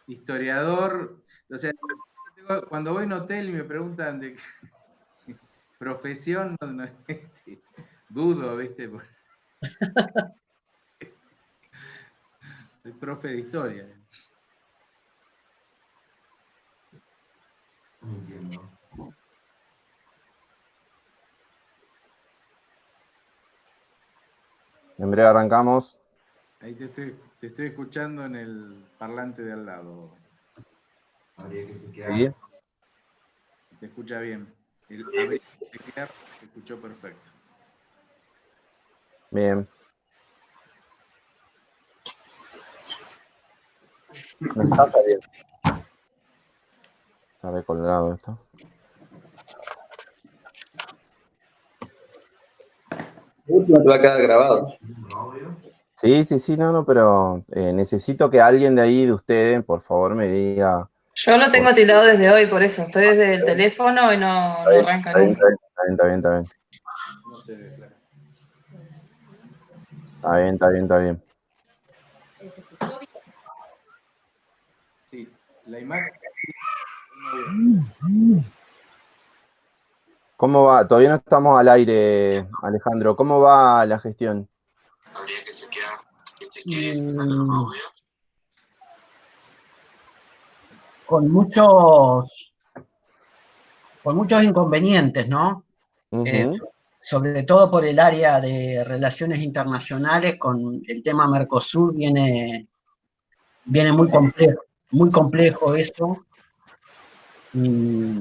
historiador. O sea, cuando voy a un hotel y me preguntan de profesión, dudo, ¿viste? Soy profe de historia. No entiendo. En breve arrancamos. Ahí te estoy escuchando en el parlante de al lado. Habría que chequear. ¿Sí? Te escucha bien. Habría que chequear, se escuchó perfecto. Bien. Me está saliendo. Está recolgado esto. Último te va a quedar grabado. Sí, no, pero necesito que alguien de ahí, de ustedes, por favor, me diga. Yo lo tengo tildado desde hoy, por eso. Estoy desde el teléfono y no arranca nunca. Está bien. No se ve, claro. Está bien. Sí, la imagen. ¿Cómo va? Todavía no estamos al aire, Alejandro. ¿Cómo va la gestión? Habría que chequear si sale los audios. Con muchos inconvenientes, ¿no? Sobre todo por el área de relaciones internacionales, con el tema Mercosur viene muy complejo eso. Y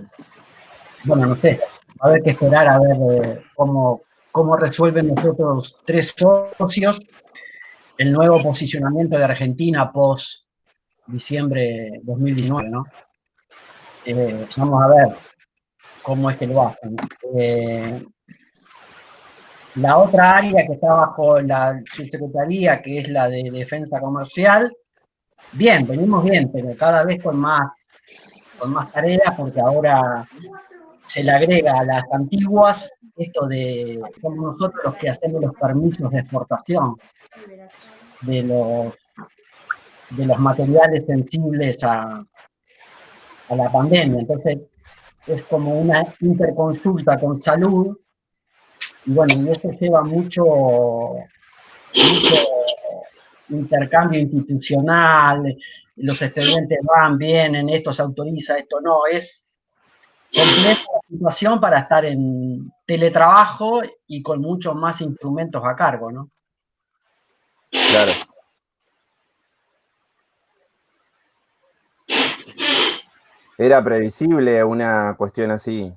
bueno, no sé, va a haber que esperar a ver cómo resuelven los otros tres socios el nuevo posicionamiento de Argentina post diciembre 2019, ¿no? Vamos a ver cómo es que lo hacen. La otra área que está bajo la subsecretaría, que es la de defensa comercial, bien, venimos bien, pero cada vez con más tareas, porque ahora se le agrega a las antiguas esto de somos nosotros los que hacemos los permisos de exportación de los materiales sensibles a la pandemia. Entonces, es como una interconsulta con salud, y bueno, y eso lleva mucho intercambio institucional, los expedientes van, vienen, esto se autoriza, esto no, es compleja la situación para estar en teletrabajo y con muchos más instrumentos a cargo, ¿no? Claro. ¿Era previsible una cuestión así?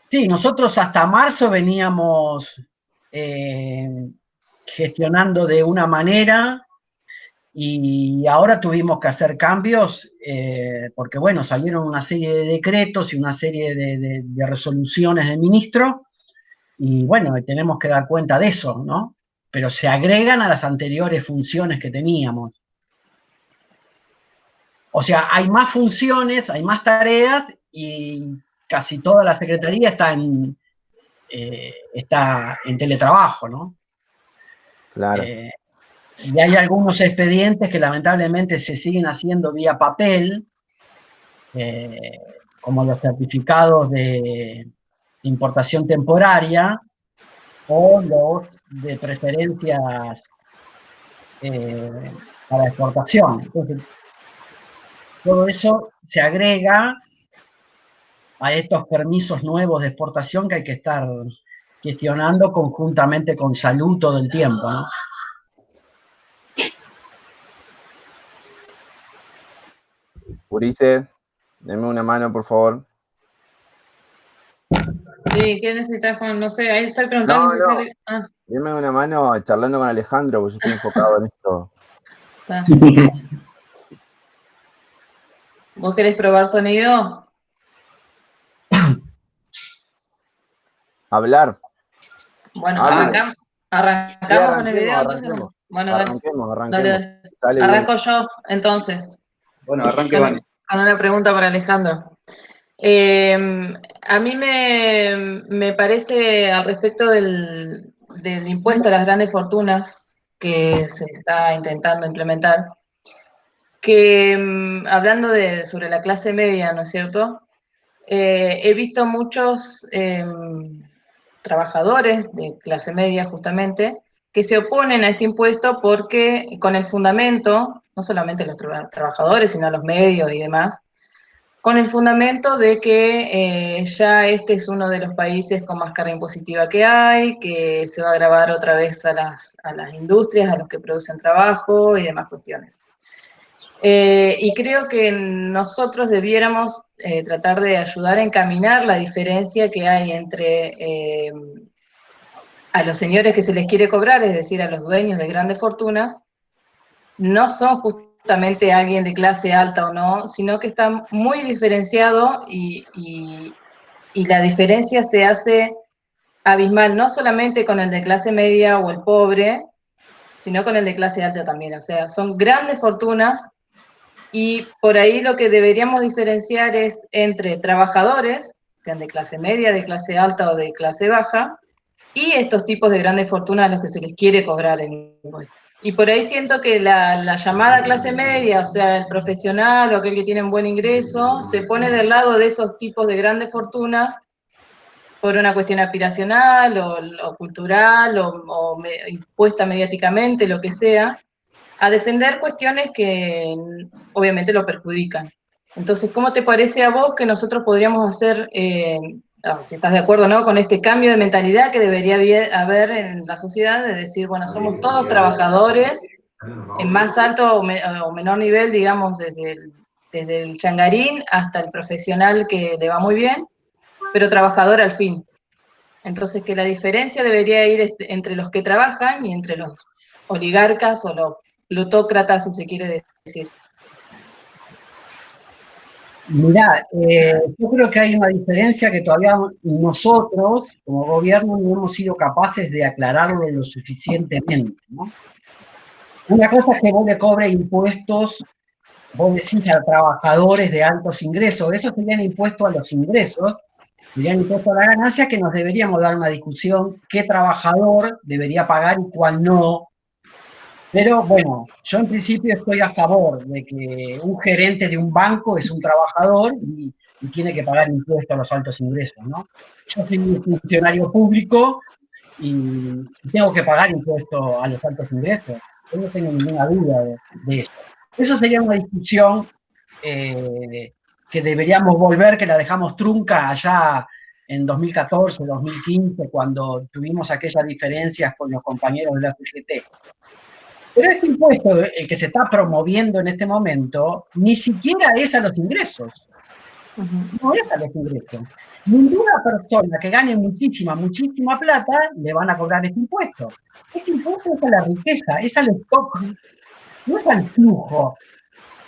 Sí, nosotros hasta marzo veníamos gestionando de una manera y ahora tuvimos que hacer cambios porque, bueno, salieron una serie de decretos y una serie de resoluciones del ministro y, bueno, tenemos que dar cuenta de eso, ¿no? Pero se agregan a las anteriores funciones que teníamos. O sea, hay más funciones, hay más tareas y casi toda la secretaría está en teletrabajo, ¿no? Claro. Y hay algunos expedientes que lamentablemente se siguen haciendo vía papel, como los certificados de importación temporaria o los de preferencias para exportación. Entonces, todo eso se agrega a estos permisos nuevos de exportación que hay que estar gestionando conjuntamente con salud todo el tiempo, ¿no? Urice, denme una mano, por favor. Sí, ¿qué necesitas, Juan? No sé, ahí estoy preguntando si sale. Ah, Denme una mano charlando con Alejandro, porque yo estoy enfocado en esto. está. ¿Vos querés probar sonido? Hablar. Bueno, Hable. arrancamos con el video, entonces. Arranquemos. Bueno, Arranquemos. dale. Sale Arranco bien. yo, entonces. Bueno, arranque, Vani. Con una pregunta para Alejandro. A mí me parece al respecto del impuesto a las grandes fortunas que se está intentando implementar, que hablando sobre la clase media, ¿no es cierto? He visto muchos trabajadores de clase media, justamente, que se oponen a este impuesto porque con el fundamento, no solamente los trabajadores, sino los medios y demás, con el fundamento de que ya este es uno de los países con más carga impositiva que hay, que se va a gravar otra vez a las industrias, a los que producen trabajo y demás cuestiones. Y creo que nosotros debiéramos tratar de ayudar a encaminar la diferencia que hay entre a los señores que se les quiere cobrar, es decir, a los dueños de grandes fortunas, no son justamente alguien de clase alta o no, sino que está muy diferenciado y la diferencia se hace abismal, no solamente con el de clase media o el pobre, sino con el de clase alta también. O sea, son grandes fortunas y por ahí lo que deberíamos diferenciar es entre trabajadores, sean de clase media, de clase alta o de clase baja, y estos tipos de grandes fortunas a los que se les quiere cobrar el impuesto. Y por ahí siento que la llamada clase media, o sea, el profesional o aquel que tiene un buen ingreso, se pone del lado de esos tipos de grandes fortunas por una cuestión aspiracional o cultural o impuesta mediáticamente, lo que sea, a defender cuestiones que obviamente lo perjudican. Entonces, ¿cómo te parece a vos que nosotros podríamos hacer, si estás de acuerdo, ¿no?, con este cambio de mentalidad que debería haber en la sociedad, de decir, bueno, somos todos trabajadores, en más alto o menor nivel, digamos, desde el changarín hasta el profesional que le va muy bien, pero trabajador al fin? Entonces, que la diferencia debería ir entre los que trabajan y entre los oligarcas o los plutócratas, si se quiere decir. Mirá, yo creo que hay una diferencia que todavía nosotros, como gobierno, no hemos sido capaces de aclararlo lo suficientemente, ¿no? Una cosa es que vos le cobres impuestos, vos decís a trabajadores de altos ingresos, esos serían impuestos a los ingresos, serían impuestos a la ganancia, que nos deberíamos dar una discusión qué trabajador debería pagar y cuál no. Pero bueno, yo en principio estoy a favor de que un gerente de un banco es un trabajador y tiene que pagar impuestos a los altos ingresos, ¿no? Yo soy un funcionario público y tengo que pagar impuestos a los altos ingresos. Yo no tengo ninguna duda de eso. Eso sería una discusión que deberíamos volver, que la dejamos trunca allá en 2014, 2015, cuando tuvimos aquellas diferencias con los compañeros de la CGT. Pero este impuesto, el que se está promoviendo en este momento, ni siquiera es a los ingresos. No es a los ingresos. Ninguna persona que gane muchísima plata le van a cobrar este impuesto. Este impuesto es a la riqueza, es al stock, no es al flujo.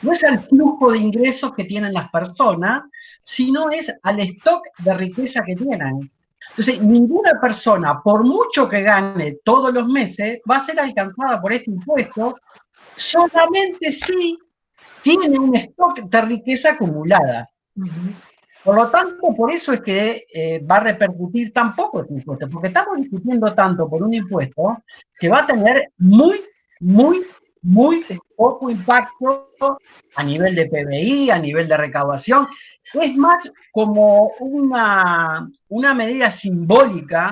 No es al flujo de ingresos que tienen las personas, sino es al stock de riqueza que tienen. Entonces, ninguna persona, por mucho que gane todos los meses, va a ser alcanzada por este impuesto, solamente si tiene un stock de riqueza acumulada. Por lo tanto, por eso es que va a repercutir tan poco este impuesto, porque estamos discutiendo tanto por un impuesto que va a tener muy poco impacto a nivel de PBI, a nivel de recaudación. Es más como una medida simbólica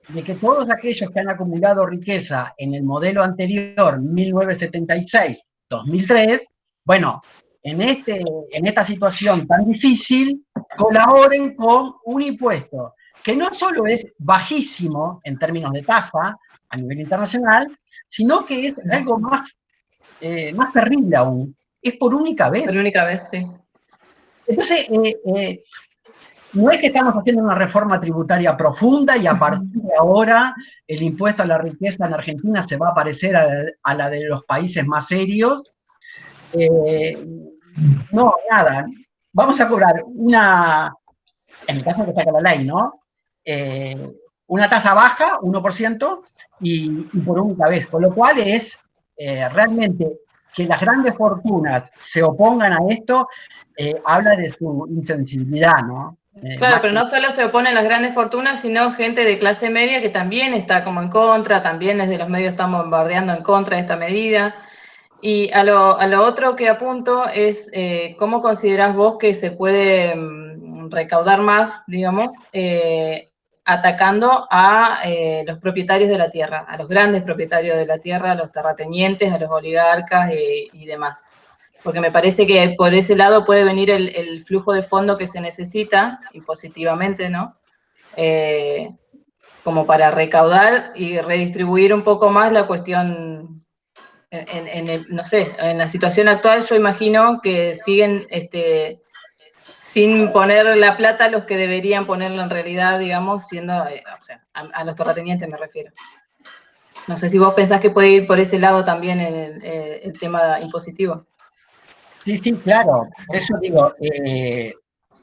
de que todos aquellos que han acumulado riqueza en el modelo anterior, 1976-2003, bueno, en esta situación tan difícil, colaboren con un impuesto que no solo es bajísimo en términos de tasa a nivel internacional, sino que es algo más terrible aún, es por única vez. Por única vez, sí. Entonces, no es que estamos haciendo una reforma tributaria profunda y a partir de ahora el impuesto a la riqueza en Argentina se va a parecer a la de los países más serios. No, nada. Vamos a cobrar en el caso que saca la ley, ¿no? Una tasa baja, 1%, y por única vez, con lo cual es realmente que las grandes fortunas se opongan a esto, habla de su insensibilidad, ¿no? Claro, pero no solo se oponen las grandes fortunas, sino gente de clase media que también está como en contra, también desde los medios están bombardeando en contra de esta medida. Y a lo otro que apunto es cómo considerás vos que se puede recaudar más, digamos, atacando a los propietarios de la tierra, a los grandes propietarios de la tierra, a los terratenientes, a los oligarcas y demás. Porque me parece que por ese lado puede venir el flujo de fondo que se necesita, y positivamente, ¿no? Como para recaudar y redistribuir un poco más la cuestión. No sé, en la situación actual yo imagino que siguen sin poner la plata los que deberían ponerla en realidad, digamos, siendo, o sea, a los terratenientes me refiero. No sé si vos pensás que puede ir por ese lado también el tema impositivo. Sí, sí, claro. Por eso digo,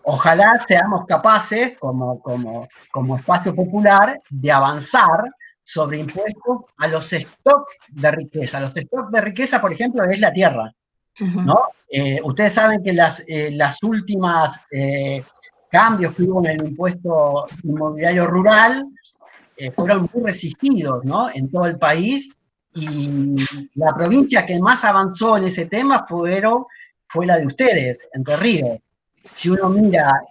ojalá seamos capaces, como espacio popular, de avanzar sobre impuestos a los stocks de riqueza. Los stocks de riqueza, por ejemplo, es la tierra, ¿no? Ustedes saben que las últimas cambios que hubo en el impuesto inmobiliario rural fueron muy resistidos, ¿no? En todo el país, y la provincia que más avanzó en ese tema fue la de ustedes, Entre Ríos. Si uno mira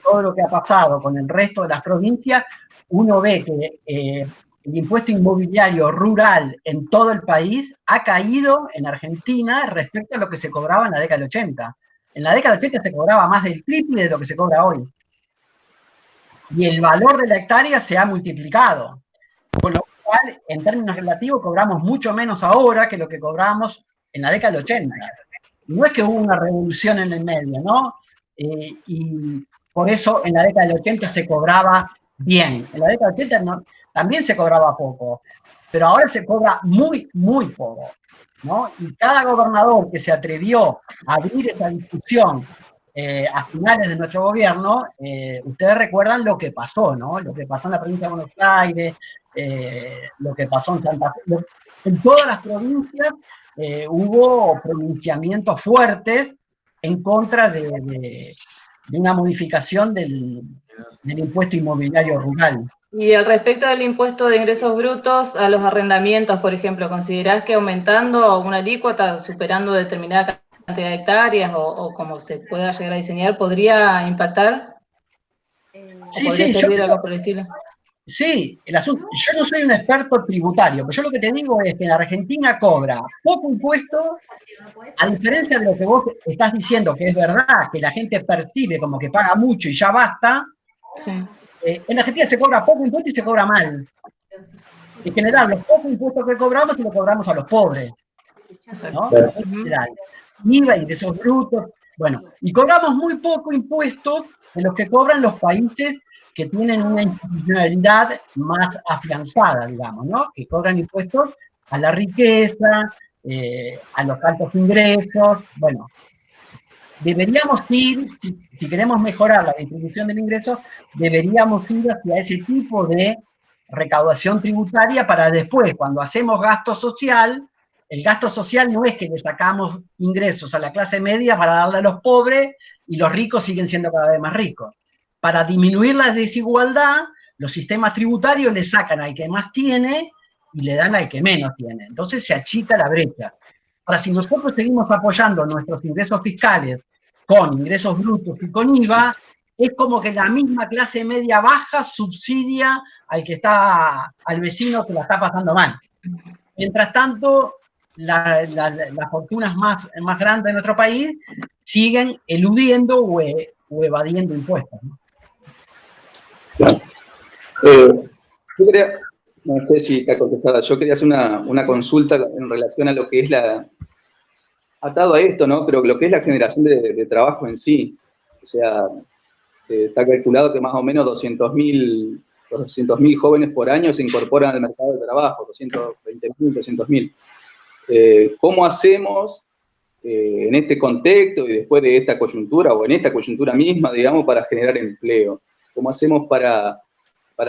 todo lo que ha pasado con el resto de las provincias, uno ve que el impuesto inmobiliario rural en todo el país ha caído en Argentina respecto a lo que se cobraba en la década del 80. En la década del 80 se cobraba más del triple de lo que se cobra hoy. Y el valor de la hectárea se ha multiplicado. Con lo cual, en términos relativos, cobramos mucho menos ahora que lo que cobramos en la década del 80. No es que hubo una revolución en el medio, ¿no? Y por eso en la década del 80 se cobraba bien. En la década del 80 también se cobraba poco, pero ahora se cobra muy, muy poco, ¿no? Y cada gobernador que se atrevió a abrir esta discusión a finales de nuestro gobierno, ustedes recuerdan lo que pasó, ¿no? Lo que pasó en la provincia de Buenos Aires, lo que pasó en Santa Fe. En todas las provincias hubo pronunciamientos fuertes en contra de una modificación del impuesto inmobiliario rural. Y al respecto del impuesto de ingresos brutos a los arrendamientos, por ejemplo, ¿considerás que aumentando una alícuota, superando determinada cantidad de hectáreas o como se pueda llegar a diseñar, podría impactar? Sí, ¿Podría servir algo por el estilo? Sí, el asunto, yo no soy un experto tributario, pero yo lo que te digo es que en Argentina cobra poco impuesto, a diferencia de lo que vos estás diciendo, que es verdad, que la gente percibe como que paga mucho y ya basta. Sí. En Argentina se cobra poco impuesto y se cobra mal. En general, los pocos impuestos que cobramos se los cobramos a los pobres, ¿no? En general. IVA, ingresos brutos, bueno, y cobramos muy poco impuestos de los que cobran los países que tienen una institucionalidad más afianzada, digamos, ¿no? Que cobran impuestos a la riqueza, a los altos ingresos, bueno. Deberíamos ir, si queremos mejorar la distribución del ingreso, deberíamos ir hacia ese tipo de recaudación tributaria para después, cuando hacemos gasto social, el gasto social no es que le sacamos ingresos a la clase media para darle a los pobres y los ricos siguen siendo cada vez más ricos. Para disminuir la desigualdad, los sistemas tributarios le sacan al que más tiene y le dan al que menos tiene. Entonces se achica la brecha. Ahora, si nosotros seguimos apoyando nuestros ingresos fiscales con ingresos brutos y con IVA, es como que la misma clase media baja subsidia al vecino que la está pasando mal. Mientras tanto, las fortunas más grandes de nuestro país siguen eludiendo o evadiendo impuestos, ¿no? Yo quería, no sé si está contestada, yo quería hacer una consulta en relación a lo que es atado a esto, ¿no? Pero lo que es la generación de trabajo en sí. O sea, está calculado que más o menos 200.000 jóvenes por año se incorporan al mercado de trabajo, 220.000, 300.000. ¿Cómo hacemos en este contexto y después de esta coyuntura, o en esta coyuntura misma, digamos, para generar empleo? ¿Cómo hacemos para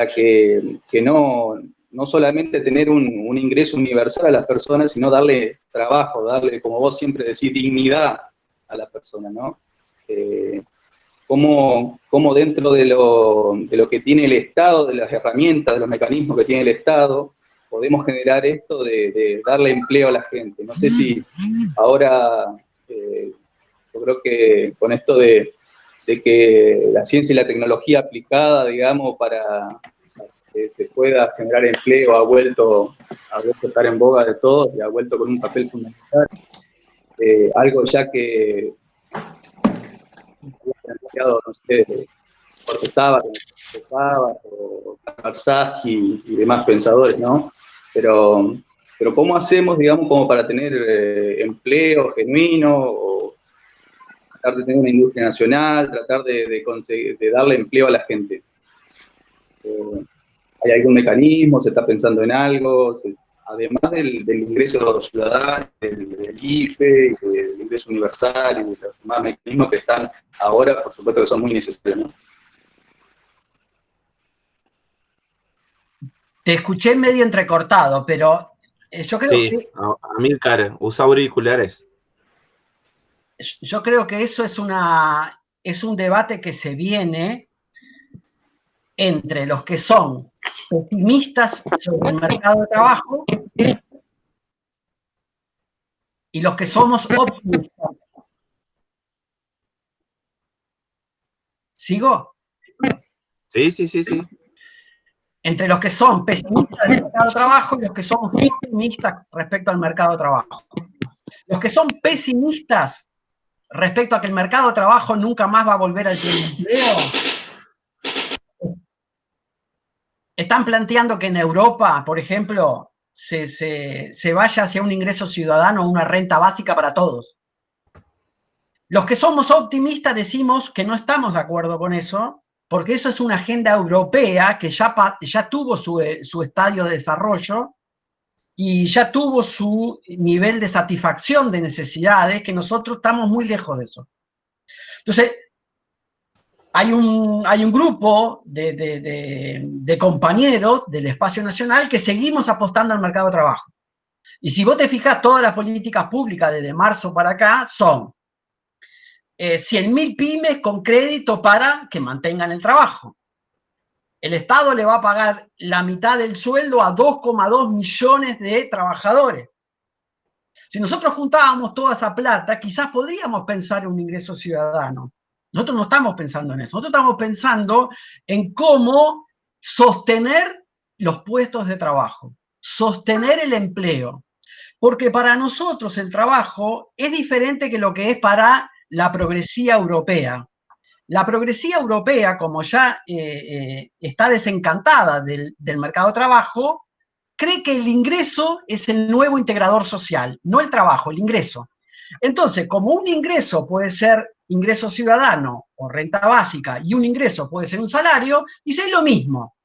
que no solamente tener un ingreso universal a las personas, sino darle trabajo, darle, como vos siempre decís, dignidad a las personas, ¿no? Cómo dentro de lo que tiene el Estado, de las herramientas, de los mecanismos que tiene el Estado, podemos generar esto de darle empleo a la gente. No sé si ahora, yo creo que con esto de que la ciencia y la tecnología aplicada, digamos, para que se pueda generar empleo, ha vuelto a estar en boga de todos y ha vuelto con un papel fundamental. Algo ya que había planteado, no sé, Jorge Sábato, o Karsaki y demás pensadores, ¿no? Pero ¿cómo hacemos, digamos, como para tener empleo genuino, o tratar de tener una industria nacional, tratar de conseguir, de darle empleo a la gente? ¿Hay algún mecanismo? ¿Se está pensando en algo? Además del ingreso ciudadano, del IFE, del ingreso universal y de los demás mecanismos que están ahora, por supuesto que son muy necesarios, ¿no? Te escuché medio entrecortado, pero yo creo Sí, que... Amílcar, usa auriculares. Yo creo que eso es un debate que se viene entre los que son pesimistas sobre el mercado de trabajo y los que somos optimistas. ¿Sigo? Sí. Entre los que son pesimistas del mercado de trabajo y los que somos optimistas respecto al mercado de trabajo. Los que son pesimistas respecto a que el mercado de trabajo nunca más va a volver al pleno empleo, están planteando que en Europa, por ejemplo, se vaya hacia un ingreso ciudadano, una renta básica para todos. Los que somos optimistas decimos que no estamos de acuerdo con eso, porque eso es una agenda europea que ya tuvo su estadio de desarrollo y ya tuvo su nivel de satisfacción de necesidades, que nosotros estamos muy lejos de eso. Entonces, hay un grupo de compañeros del espacio nacional que seguimos apostando al mercado de trabajo. Y si vos te fijas, todas las políticas públicas desde marzo para acá son 100.000 pymes con crédito para que mantengan el trabajo. El Estado le va a pagar la mitad del sueldo a 2,2 millones de trabajadores. Si nosotros juntábamos toda esa plata, quizás podríamos pensar en un ingreso ciudadano. Nosotros no estamos pensando en eso. Nosotros estamos pensando en cómo sostener los puestos de trabajo, sostener el empleo. Porque para nosotros el trabajo es diferente que lo que es para la progresía europea. La progresía europea, como ya está desencantada del mercado de trabajo, cree que el ingreso es el nuevo integrador social, no el trabajo, el ingreso. Entonces, como un ingreso puede ser ingreso ciudadano o renta básica y un ingreso puede ser un salario, dice es lo mismo.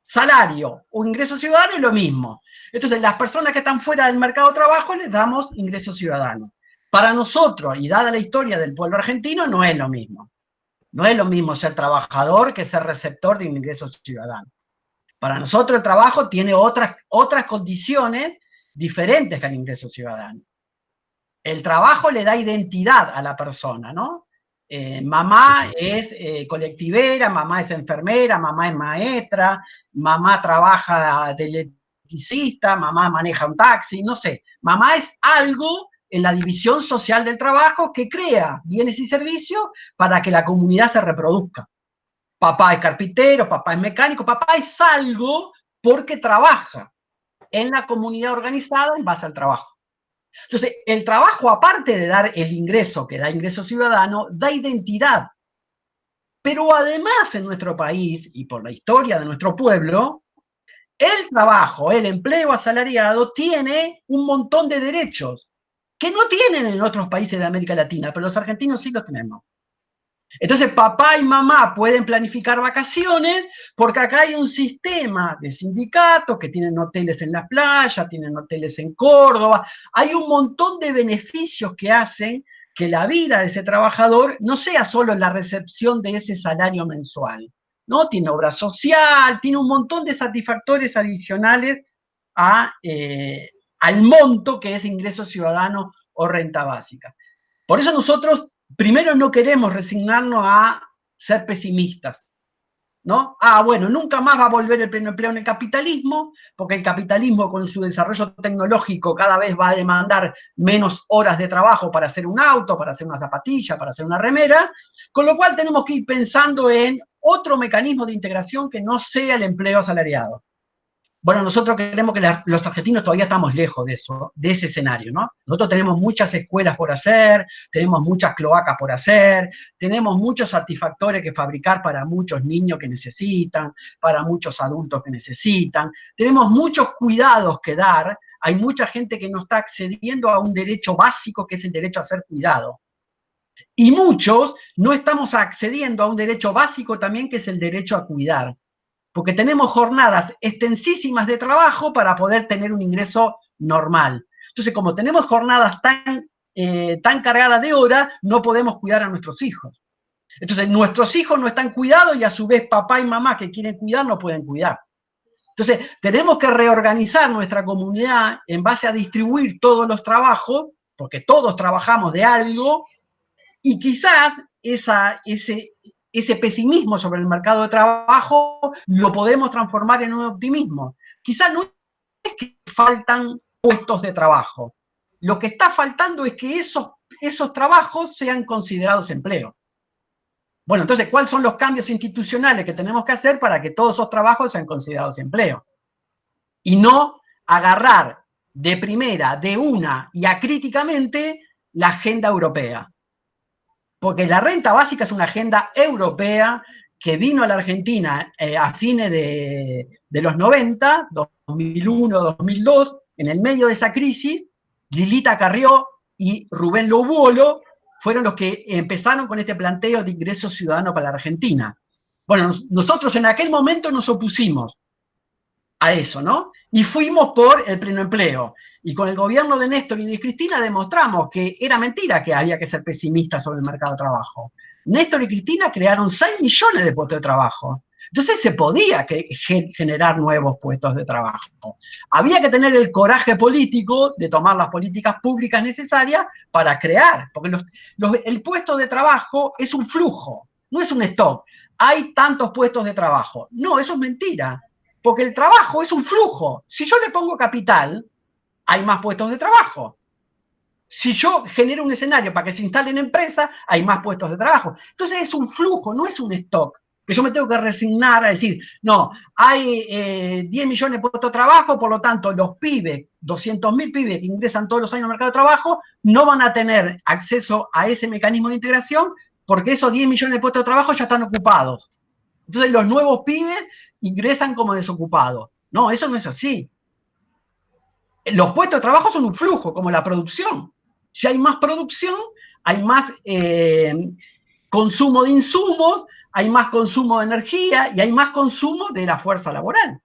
Salario o ingreso ciudadano es lo mismo. Entonces, las personas que están fuera del mercado de trabajo les damos ingreso ciudadano. Para nosotros, y dada la historia del pueblo argentino, no es lo mismo. No es lo mismo ser trabajador que ser receptor de un ingreso ciudadano. Para nosotros el trabajo tiene otras condiciones diferentes que el ingreso ciudadano. El trabajo le da identidad a la persona, ¿no? Mamá es colectivera, mamá es enfermera, mamá es maestra, mamá trabaja de electricista, mamá maneja un taxi, no sé. Mamá es algo en la división social del trabajo que crea bienes y servicios para que la comunidad se reproduzca. Papá es carpintero, papá es mecánico, papá es algo porque trabaja en la comunidad organizada en base al trabajo. Entonces, el trabajo, aparte de dar el ingreso, que da ingreso ciudadano, da identidad. Pero además en nuestro país, y por la historia de nuestro pueblo, el trabajo, el empleo asalariado, tiene un montón de derechos que no tienen en otros países de América Latina, pero los argentinos sí los tenemos. Entonces, papá y mamá pueden planificar vacaciones porque acá hay un sistema de sindicatos que tienen hoteles en las playas, tienen hoteles en Córdoba. Hay un montón de beneficios que hacen que la vida de ese trabajador no sea solo la recepción de ese salario mensual, ¿no? Tiene obra social, tiene un montón de satisfactores adicionales al monto que es ingreso ciudadano o renta básica. Por eso nosotros primero no queremos resignarnos a ser pesimistas. ¿no? Bueno, nunca más va a volver el pleno empleo en el capitalismo, porque el capitalismo con su desarrollo tecnológico cada vez va a demandar menos horas de trabajo para hacer un auto, para hacer una zapatilla, para hacer una remera, con lo cual tenemos que ir pensando en otro mecanismo de integración que no sea el empleo asalariado. Bueno, nosotros creemos que los argentinos todavía estamos lejos de eso, de ese escenario, ¿no? Nosotros tenemos muchas escuelas por hacer, tenemos muchas cloacas por hacer, tenemos muchos satisfactores que fabricar para muchos niños que necesitan, para muchos adultos que necesitan, tenemos muchos cuidados que dar, hay mucha gente que no está accediendo a un derecho básico que es el derecho a ser cuidado. Y muchos no estamos accediendo a un derecho básico también que es el derecho a cuidar. Porque tenemos jornadas extensísimas de trabajo para poder tener un ingreso normal. Entonces, como tenemos jornadas tan cargadas de horas, no podemos cuidar a nuestros hijos. Entonces, nuestros hijos no están cuidados y a su vez papá y mamá que quieren cuidar no pueden cuidar. Entonces, tenemos que reorganizar nuestra comunidad en base a distribuir todos los trabajos, porque todos trabajamos de algo, y quizás ese pesimismo sobre el mercado de trabajo lo podemos transformar en un optimismo. Quizás no es que faltan puestos de trabajo. Lo que está faltando es que esos trabajos sean considerados empleo. Bueno, entonces, ¿cuáles son los cambios institucionales que tenemos que hacer para que todos esos trabajos sean considerados empleo? Y no agarrar de primera, de una y acríticamente la agenda europea. Porque la renta básica es una agenda europea que vino a la Argentina a fines de los 90, 2001, 2002, en el medio de esa crisis, Lilita Carrió y Rubén Lobuolo fueron los que empezaron con este planteo de ingreso ciudadano para la Argentina. Bueno, nosotros en aquel momento nos opusimos a eso, ¿no? Y fuimos por el pleno empleo. Y con el gobierno de Néstor y de Cristina demostramos que era mentira que había que ser pesimistas sobre el mercado de trabajo. Néstor y Cristina crearon 6 millones de puestos de trabajo. Entonces se podía generar nuevos puestos de trabajo. Había que tener el coraje político de tomar las políticas públicas necesarias para crear, porque el puesto de trabajo es un flujo, no es un stock. Hay tantos puestos de trabajo. No, eso es mentira, porque el trabajo es un flujo. Si yo le pongo capital, hay más puestos de trabajo. Si yo genero un escenario para que se instalen empresas, hay más puestos de trabajo. Entonces es un flujo, no es un stock, que yo me tengo que resignar a decir, no, hay 10 millones de puestos de trabajo, por lo tanto los pibes, 200.000 pibes que ingresan todos los años al mercado de trabajo, no van a tener acceso a ese mecanismo de integración porque esos 10 millones de puestos de trabajo ya están ocupados. Entonces los nuevos pibes ingresan como desocupados. No, eso no es así. Los puestos de trabajo son un flujo, como la producción. Si hay más producción, hay más consumo de insumos, hay más consumo de energía y hay más consumo de la fuerza laboral.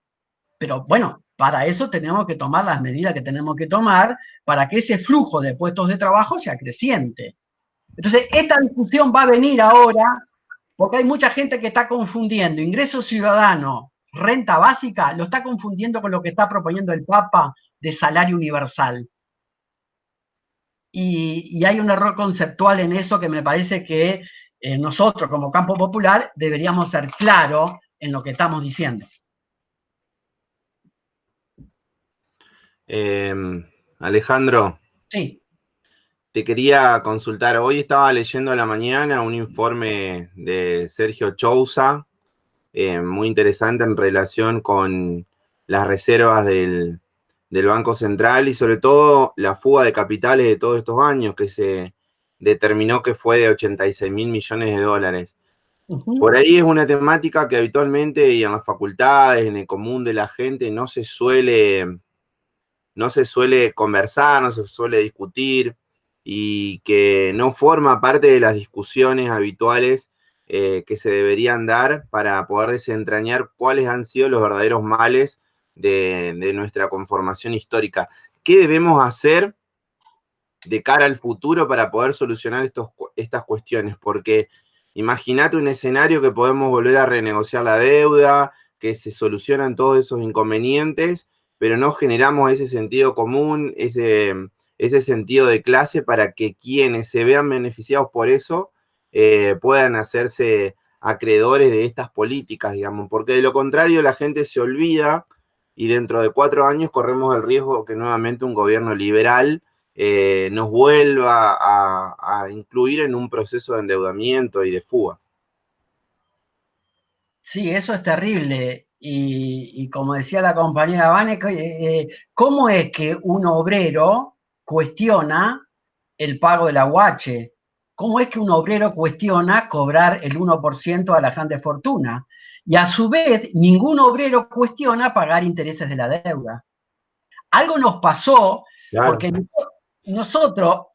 Pero bueno, para eso tenemos que tomar las medidas que tenemos que tomar para que ese flujo de puestos de trabajo sea creciente. Entonces, esta discusión va a venir ahora porque hay mucha gente que está confundiendo ingreso ciudadano, renta básica, lo está confundiendo con lo que está proponiendo el Papa de salario universal. Y hay un error conceptual en eso que me parece que nosotros como campo popular deberíamos ser claros en lo que estamos diciendo. Alejandro. Sí. Te quería consultar. Hoy estaba leyendo a la mañana un informe de Sergio Chousa, muy interesante en relación con las reservas del Banco Central y sobre todo la fuga de capitales de todos estos años, que se determinó que fue de 86.000 millones de dólares. Por ahí es una temática que habitualmente y en las facultades, en el común de la gente, no se suele conversar, no se suele discutir y que no forma parte de las discusiones habituales que se deberían dar para poder desentrañar cuáles han sido los verdaderos males de nuestra conformación histórica. ¿Qué debemos hacer de cara al futuro para poder solucionar estas cuestiones? Porque imagínate un escenario que podemos volver a renegociar la deuda, que se solucionan todos esos inconvenientes, pero no generamos ese sentido común, ese sentido de clase para que quienes se vean beneficiados por eso puedan hacerse acreedores de estas políticas, digamos, porque de lo contrario la gente se olvida y dentro de 4 años corremos el riesgo que nuevamente un gobierno liberal nos vuelva a incluir en un proceso de endeudamiento y de fuga. Sí, eso es terrible. Y como decía la compañera Vane, ¿cómo es que un obrero cuestiona el pago del aguache? ¿Cómo es que un obrero cuestiona cobrar el 1% a la grandes fortuna? Y a su vez, ningún obrero cuestiona pagar intereses de la deuda. Algo nos pasó, Claro. porque nosotros,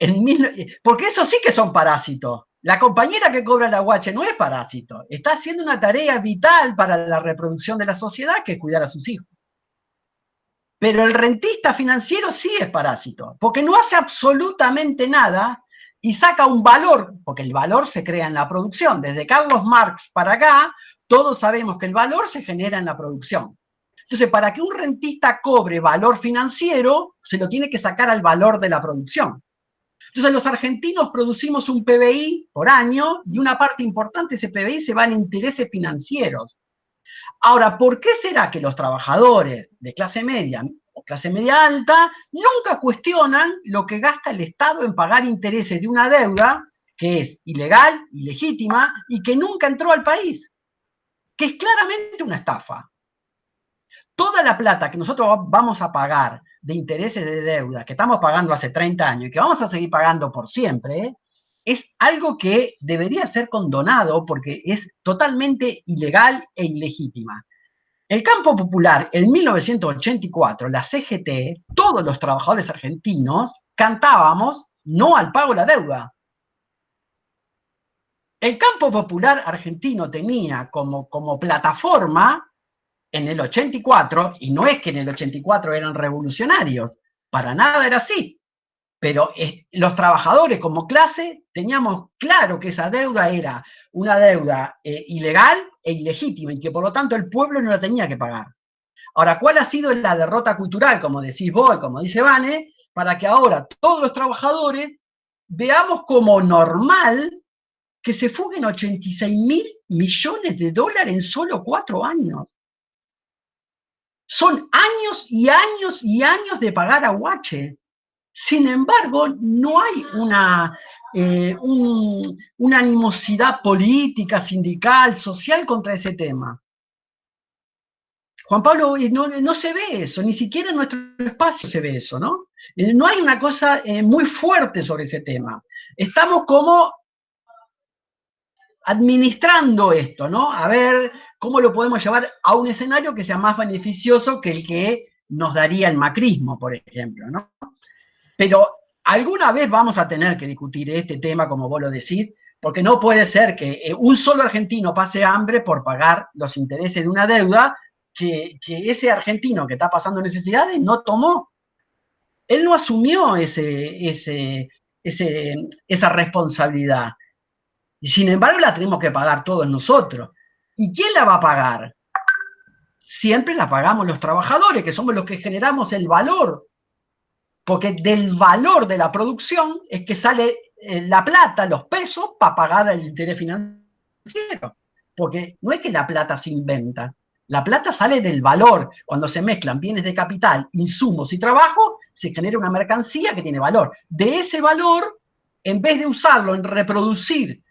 porque eso sí que son parásitos. La compañera que cobra el aguache no es parásito, está haciendo una tarea vital para la reproducción de la sociedad, que es cuidar a sus hijos. Pero el rentista financiero sí es parásito, porque no hace absolutamente nada y saca un valor, porque el valor se crea en la producción. Desde Carlos Marx para acá, todos sabemos que el valor se genera en la producción. Entonces, para que un rentista cobre valor financiero, se lo tiene que sacar al valor de la producción. Entonces, los argentinos producimos un PBI por año y una parte importante de ese PBI se va en intereses financieros. Ahora, ¿por qué será que los trabajadores de clase media o clase media alta nunca cuestionan lo que gasta el Estado en pagar intereses de una deuda que es ilegal, ilegítima y que nunca entró al país? Que es claramente una estafa. Toda la plata que nosotros vamos a pagar de intereses de deuda, que estamos pagando hace 30 años y que vamos a seguir pagando por siempre, es algo que debería ser condonado porque es totalmente ilegal e ilegítima. El campo popular, en 1984, la CGT, todos los trabajadores argentinos cantábamos no al pago de la deuda. El campo popular argentino tenía como plataforma en el 84, y no es que en el 84 eran revolucionarios, para nada era así, pero los trabajadores como clase teníamos claro que esa deuda era una deuda ilegal e ilegítima y que por lo tanto el pueblo no la tenía que pagar. Ahora, ¿cuál ha sido la derrota cultural, como decís vos, como dice Vane, para que ahora todos los trabajadores veamos como normal que se fuguen 86.000 millones de dólares en solo 4 años? Son años y años y años de pagar aguache. Sin embargo, no hay una animosidad política, sindical, social contra ese tema. Juan Pablo, no se ve eso, ni siquiera en nuestro espacio se ve eso, ¿no? No hay una cosa muy fuerte sobre ese tema. Estamos como administrando esto, ¿no? A ver cómo lo podemos llevar a un escenario que sea más beneficioso que el que nos daría el macrismo, por ejemplo, ¿no? Pero alguna vez vamos a tener que discutir este tema, como vos lo decís, porque no puede ser que un solo argentino pase hambre por pagar los intereses de una deuda que ese argentino que está pasando necesidades no tomó. Él no asumió esa responsabilidad. Y sin embargo la tenemos que pagar todos nosotros. ¿Y quién la va a pagar? Siempre la pagamos los trabajadores, que somos los que generamos el valor. Porque del valor de la producción es que sale la plata, los pesos, para pagar el interés financiero. Porque no es que la plata se inventa. La plata sale del valor. Cuando se mezclan bienes de capital, insumos y trabajo, se genera una mercancía que tiene valor. De ese valor, en vez de usarlo en reproducir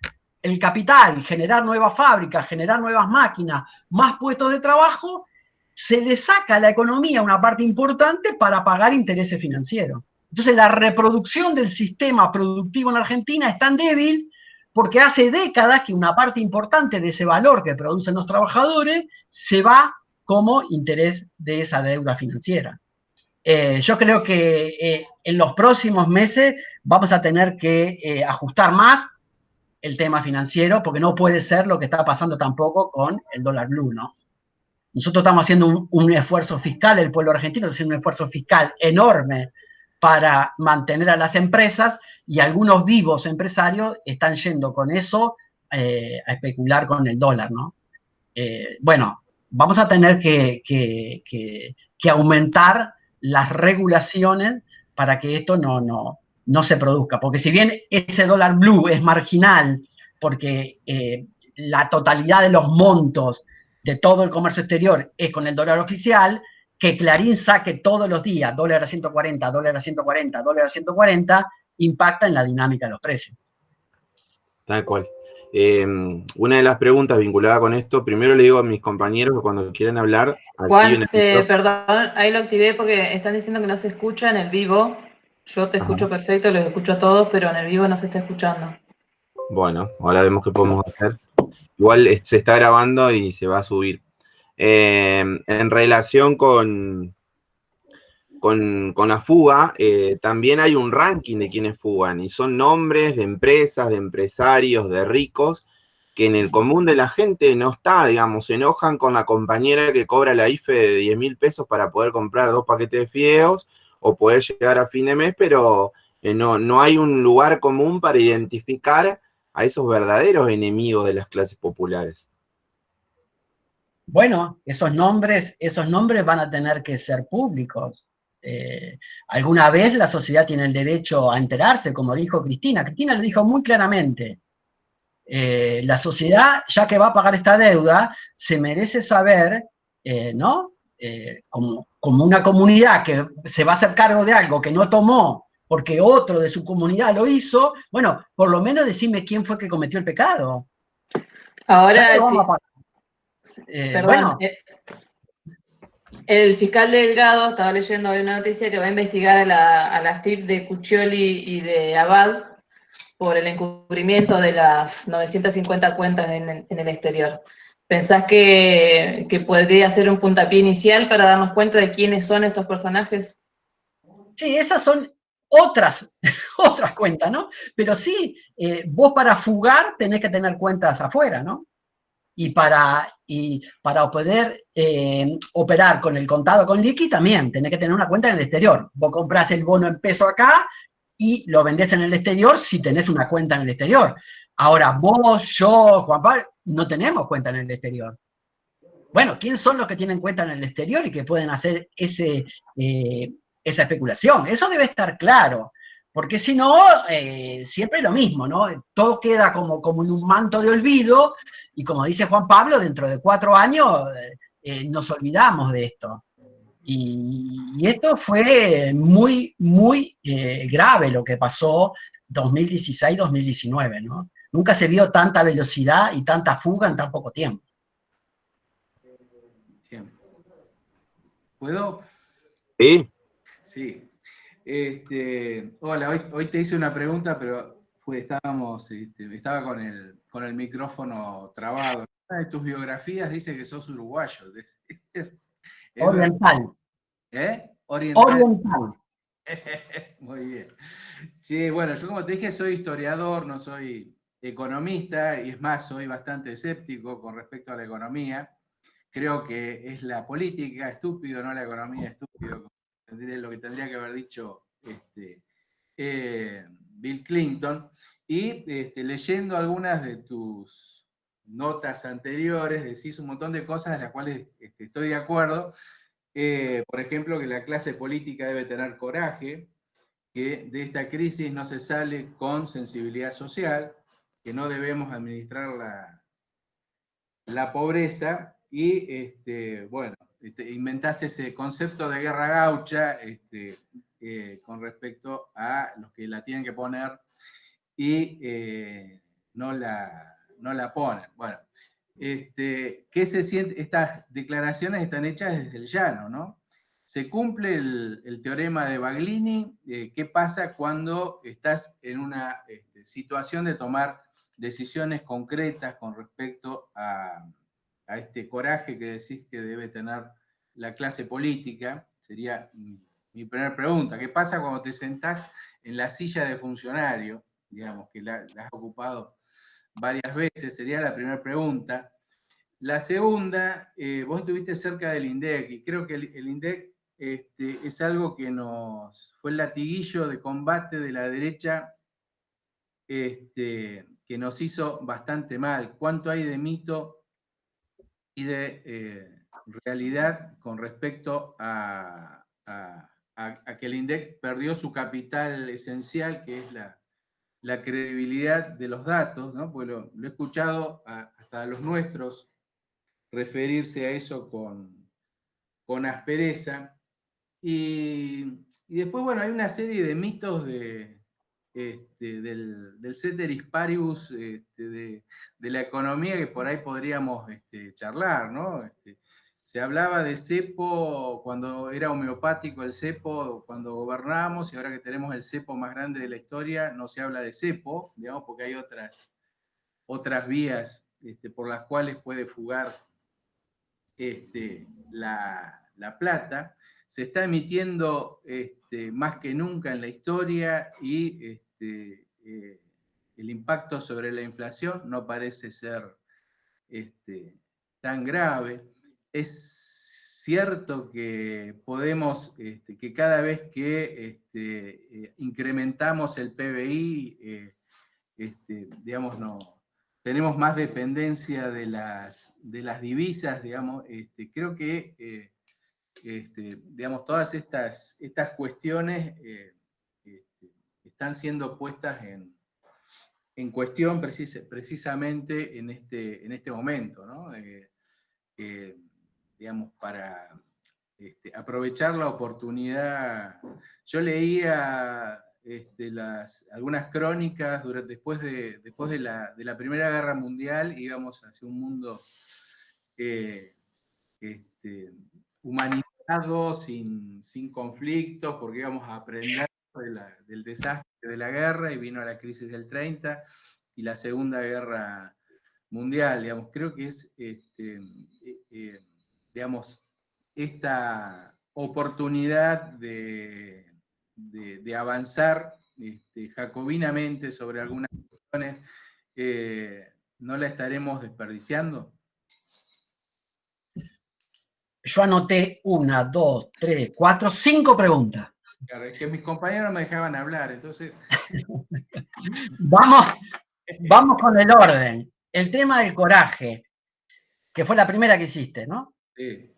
el capital, generar nuevas fábricas, generar nuevas máquinas, más puestos de trabajo, se le saca a la economía una parte importante para pagar intereses financieros. Entonces la reproducción del sistema productivo en Argentina es tan débil porque hace décadas que una parte importante de ese valor que producen los trabajadores se va como interés de esa deuda financiera. Yo creo que en los próximos meses vamos a tener que ajustar más el tema financiero, porque no puede ser lo que está pasando tampoco con el dólar blue, ¿no? Nosotros estamos haciendo un esfuerzo fiscal, el pueblo argentino está haciendo un esfuerzo fiscal enorme para mantener a las empresas y algunos vivos empresarios están yendo con eso a especular con el dólar, ¿no? Bueno, vamos a tener que aumentar las regulaciones para que esto no se produzca, porque si bien ese dólar blue es marginal, porque la totalidad de los montos de todo el comercio exterior es con el dólar oficial, que Clarín saque todos los días dólar a 140, dólar a 140, dólar a 140, impacta en la dinámica de los precios. Tal cual. Una de las preguntas vinculada con esto, primero le digo a mis compañeros que cuando quieran hablar, Juan, activen el micrófono. perdón, ahí lo activé porque están diciendo que no se escucha en el vivo. Yo te escucho Ajá. perfecto, los escucho a todos, pero en el vivo no se está escuchando. Bueno, ahora vemos qué podemos hacer. Igual se está grabando y se va a subir. En relación con la fuga, también hay un ranking de quienes fugan y son nombres de empresas, de empresarios, de ricos, que en el común de la gente no está, digamos, se enojan con la compañera que cobra la IFE de 10.000 pesos para poder comprar 2 paquetes de fideos o poder llegar a fin de mes, pero no hay un lugar común para identificar a esos verdaderos enemigos de las clases populares. Bueno, esos nombres van a tener que ser públicos. Alguna vez la sociedad tiene el derecho a enterarse, como dijo Cristina. Cristina lo dijo muy claramente. La sociedad, ya que va a pagar esta deuda, se merece saber, ¿no? Como una comunidad que se va a hacer cargo de algo que no tomó porque otro de su comunidad lo hizo, bueno, por lo menos decime quién fue que cometió el pecado. Ahora, Bueno, perdón, el fiscal Delgado estaba leyendo hoy una noticia que va a investigar a la FIP de Cuccioli y de Abad por el encubrimiento de las 950 cuentas en el exterior. ¿Pensás que podría ser un puntapié inicial para darnos cuenta de quiénes son estos personajes? Sí, esas son otras cuentas, ¿no? Pero sí, vos para fugar tenés que tener cuentas afuera, ¿no? Y para poder operar con el contado con liqui también tenés que tener una cuenta en el exterior. Vos comprás el bono en peso acá y lo vendés en el exterior si tenés una cuenta en el exterior. Ahora, vos, yo, Juan Pablo, no tenemos cuenta en el exterior. Bueno, ¿quiénes son los que tienen cuenta en el exterior y que pueden hacer esa especulación? Eso debe estar claro, porque si no, siempre lo mismo, ¿no? Todo queda como en un manto de olvido y como dice Juan Pablo, dentro de 4 años nos olvidamos de esto. Y esto fue muy, muy grave lo que pasó 2016-2019, ¿no? Nunca se vio tanta velocidad y tanta fuga en tan poco tiempo. Bien. ¿Puedo? ¿Sí? Sí. Hola, hoy te hice una pregunta, pero estaba con el micrófono trabado. Una de tus biografías dice que sos uruguayo. ¿Es Oriental. ¿Eh? Oriental. Oriental. Muy bien. Sí, bueno, yo como te dije, soy historiador, no soy economista, y es más, soy bastante escéptico con respecto a la economía. Creo que es la política estúpido, no la economía estúpido, lo que tendría que haber dicho Bill Clinton. Y leyendo algunas de tus notas anteriores, decís un montón de cosas en las cuales estoy de acuerdo. Por ejemplo, que la clase política debe tener coraje, que de esta crisis no se sale con sensibilidad social, que no debemos administrar la pobreza, y bueno, inventaste ese concepto de guerra gaucha con respecto a los que la tienen que poner y no la ponen. Bueno, ¿qué se siente? Estas declaraciones están hechas desde el llano, ¿no? Se cumple el teorema de Baglini. ¿Qué pasa cuando estás en una situación de tomar decisiones concretas con respecto a este coraje que decís que debe tener la clase política? Sería mi primera pregunta. ¿Qué pasa cuando te sentás en la silla de funcionario, digamos, que la has ocupado varias veces? Sería la primera pregunta. La segunda, vos estuviste cerca del INDEC, y creo que el INDEC es algo que fue el latiguillo de combate de la derecha que nos hizo bastante mal. ¿Cuánto hay de mito y de realidad con respecto a que el INDEC perdió su capital esencial, que es la credibilidad de los datos, ¿no? Porque lo he escuchado hasta a los nuestros referirse a eso con aspereza. Y después, bueno, hay una serie de mitos del ceteris paribus, de la economía, que por ahí podríamos charlar, ¿no? Se hablaba de cepo cuando era homeopático el cepo, cuando gobernamos, y ahora que tenemos el cepo más grande de la historia, no se habla de cepo, digamos, porque hay otras vías por las cuales puede fugar la plata. Se está emitiendo más que nunca en la historia, y el impacto sobre la inflación no parece ser tan grave. Es cierto que podemos, que cada vez que incrementamos el PBI, digamos, tenemos más dependencia de las divisas, digamos. Creo que digamos, todas estas cuestiones están siendo puestas en cuestión precisamente en este momento, ¿no? Digamos, para aprovechar la oportunidad. Yo leía algunas crónicas después de la Primera Guerra Mundial, íbamos hacia un mundo humanizado, sin conflictos, porque íbamos a aprender del desastre de la guerra, y vino la crisis del 30 y la Segunda Guerra Mundial. Digamos, creo que es digamos, esta oportunidad de avanzar jacobinamente sobre algunas cuestiones, ¿no la estaremos desperdiciando? Yo anoté 1, 2, 3, 4, 5 preguntas. Claro, es que mis compañeros no me dejaban hablar, entonces... Vamos con el orden. El tema del coraje, que fue la primera que hiciste, ¿no? Sí.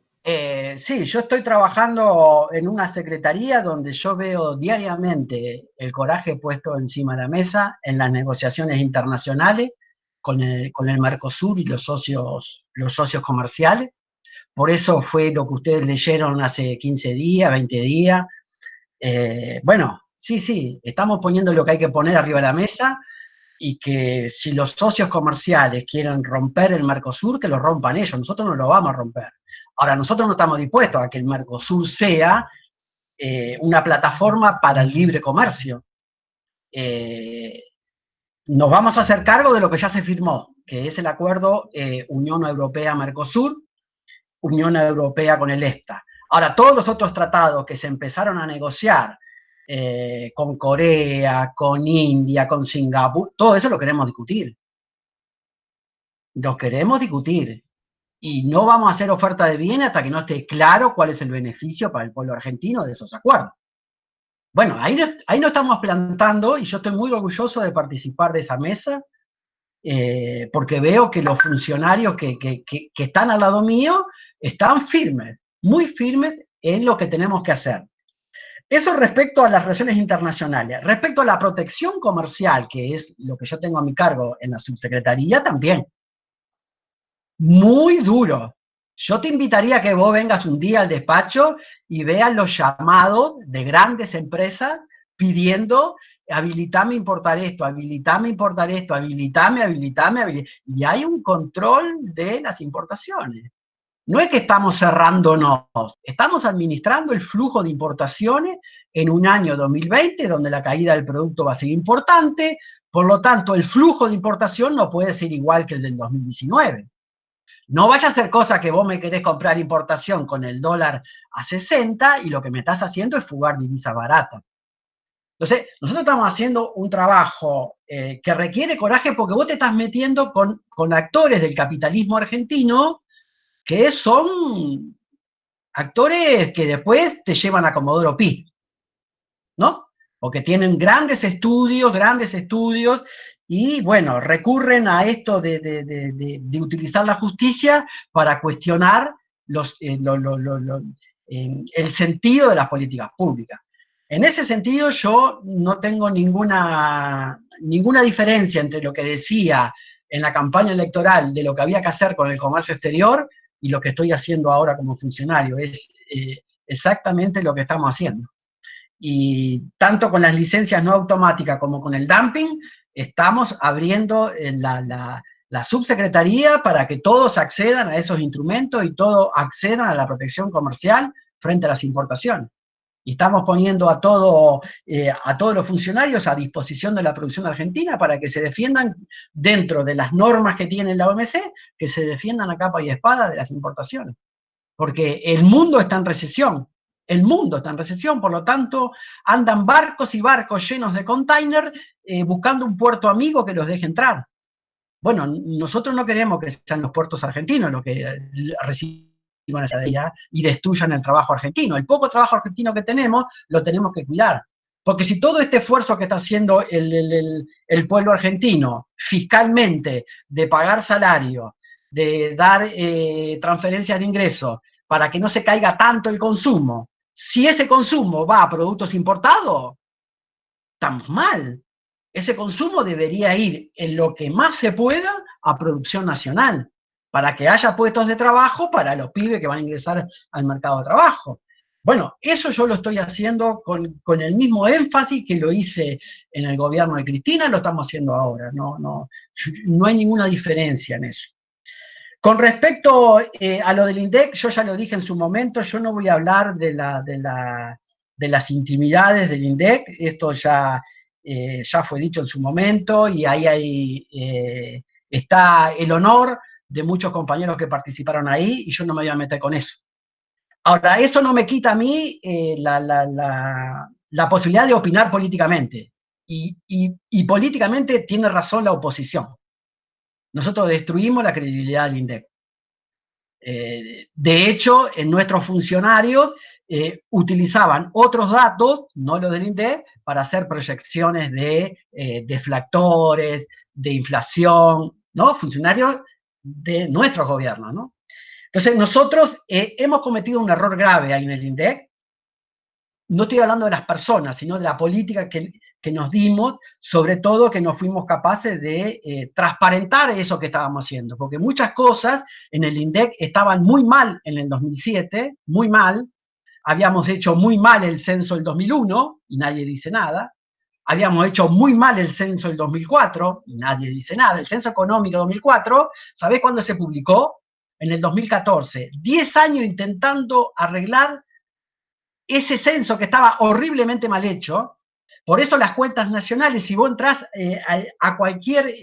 Sí, yo estoy trabajando en una secretaría donde yo veo diariamente el coraje puesto encima de la mesa en las negociaciones internacionales con el Mercosur y los socios comerciales. Por eso fue lo que ustedes leyeron hace 15 días, 20 días. Bueno, sí, estamos poniendo lo que hay que poner arriba de la mesa, y que si los socios comerciales quieren romper el Mercosur, que lo rompan ellos, nosotros no lo vamos a romper. Ahora, nosotros no estamos dispuestos a que el Mercosur sea una plataforma para el libre comercio. Nos vamos a hacer cargo de lo que ya se firmó, que es el acuerdo Unión Europea-Mercosur, Unión Europea con el EFTA. Ahora, todos los otros tratados que se empezaron a negociar con Corea, con India, con Singapur, todo eso lo queremos discutir. Lo queremos discutir. Y no vamos a hacer oferta de bienes hasta que no esté claro cuál es el beneficio para el pueblo argentino de esos acuerdos. Bueno, ahí nos estamos plantando, y yo estoy muy orgulloso de participar de esa mesa, porque veo que los funcionarios que están al lado mío están firmes, muy firmes en lo que tenemos que hacer. Eso respecto a las relaciones internacionales. Respecto a la protección comercial, que es lo que yo tengo a mi cargo en la subsecretaría, también. Muy duro. Yo te invitaría a que vos vengas un día al despacho y veas los llamados de grandes empresas pidiendo: habilitame a importar esto, habilitame a importar esto, habilitame. Y hay un control de las importaciones. No es que estamos cerrándonos, estamos administrando el flujo de importaciones en un año 2020 donde la caída del producto va a ser importante, por lo tanto el flujo de importación no puede ser igual que el del 2019. No vaya a ser cosa que vos me querés comprar importación con el dólar a 60 y lo que me estás haciendo es fugar divisa barata. Entonces, nosotros estamos haciendo un trabajo que requiere coraje, porque vos te estás metiendo con actores del capitalismo argentino que son actores que después te llevan a Comodoro Pi, ¿no? Porque tienen grandes estudios, y bueno, recurren a esto de utilizar la justicia para cuestionar el sentido de las políticas públicas. En ese sentido, yo no tengo ninguna diferencia entre lo que decía en la campaña electoral de lo que había que hacer con el comercio exterior y lo que estoy haciendo ahora como funcionario. Es exactamente lo que estamos haciendo. Y tanto con las licencias no automáticas como con el dumping, estamos abriendo la subsecretaría para que todos accedan a esos instrumentos y todos accedan a la protección comercial frente a las importaciones. Y estamos poniendo a todos los funcionarios a disposición de la producción argentina para que se defiendan dentro de las normas que tiene la OMC, que se defiendan a capa y espada de las importaciones. Porque el mundo está en recesión. El mundo está en recesión, por lo tanto, andan barcos y barcos llenos de container buscando un puerto amigo que los deje entrar. Bueno, nosotros no queremos que sean los puertos argentinos los que reciban esa idea y destruyan el trabajo argentino. El poco trabajo argentino que tenemos, lo tenemos que cuidar. Porque si todo este esfuerzo que está haciendo el pueblo argentino, fiscalmente, de pagar salario, de dar transferencias de ingresos, para que no se caiga tanto el consumo, si ese consumo va a productos importados, estamos mal. Ese consumo debería ir en lo que más se pueda a producción nacional, para que haya puestos de trabajo para los pibes que van a ingresar al mercado de trabajo. Bueno, eso yo lo estoy haciendo con el mismo énfasis que lo hice en el gobierno de Cristina, lo estamos haciendo ahora. No hay ninguna diferencia en eso. Con respecto a lo del INDEC, yo ya lo dije en su momento, yo no voy a hablar de las intimidades del INDEC, esto ya fue dicho en su momento, y ahí está el honor de muchos compañeros que participaron ahí, y yo no me voy a meter con eso. Ahora, eso no me quita a mí la posibilidad de opinar políticamente, y políticamente tiene razón la oposición. Nosotros destruimos la credibilidad del INDEC. De hecho, nuestros funcionarios utilizaban otros datos, no los del INDEC, para hacer proyecciones de deflactores, de inflación, ¿no? Funcionarios de nuestros gobiernos, ¿no? Entonces, nosotros hemos cometido un error grave ahí en el INDEC. No estoy hablando de las personas, sino de la política que nos dimos, sobre todo que no fuimos capaces de transparentar eso que estábamos haciendo, porque muchas cosas en el INDEC estaban muy mal en el 2007, muy mal. Habíamos hecho muy mal el censo del 2001 y nadie dice nada. Habíamos hecho muy mal el censo del 2004 y nadie dice nada. El censo económico 2004, ¿sabés cuándo se publicó? En el 2014. 10 años intentando arreglar ese censo que estaba horriblemente mal hecho. Por eso las cuentas nacionales, si vos entrás a cualquier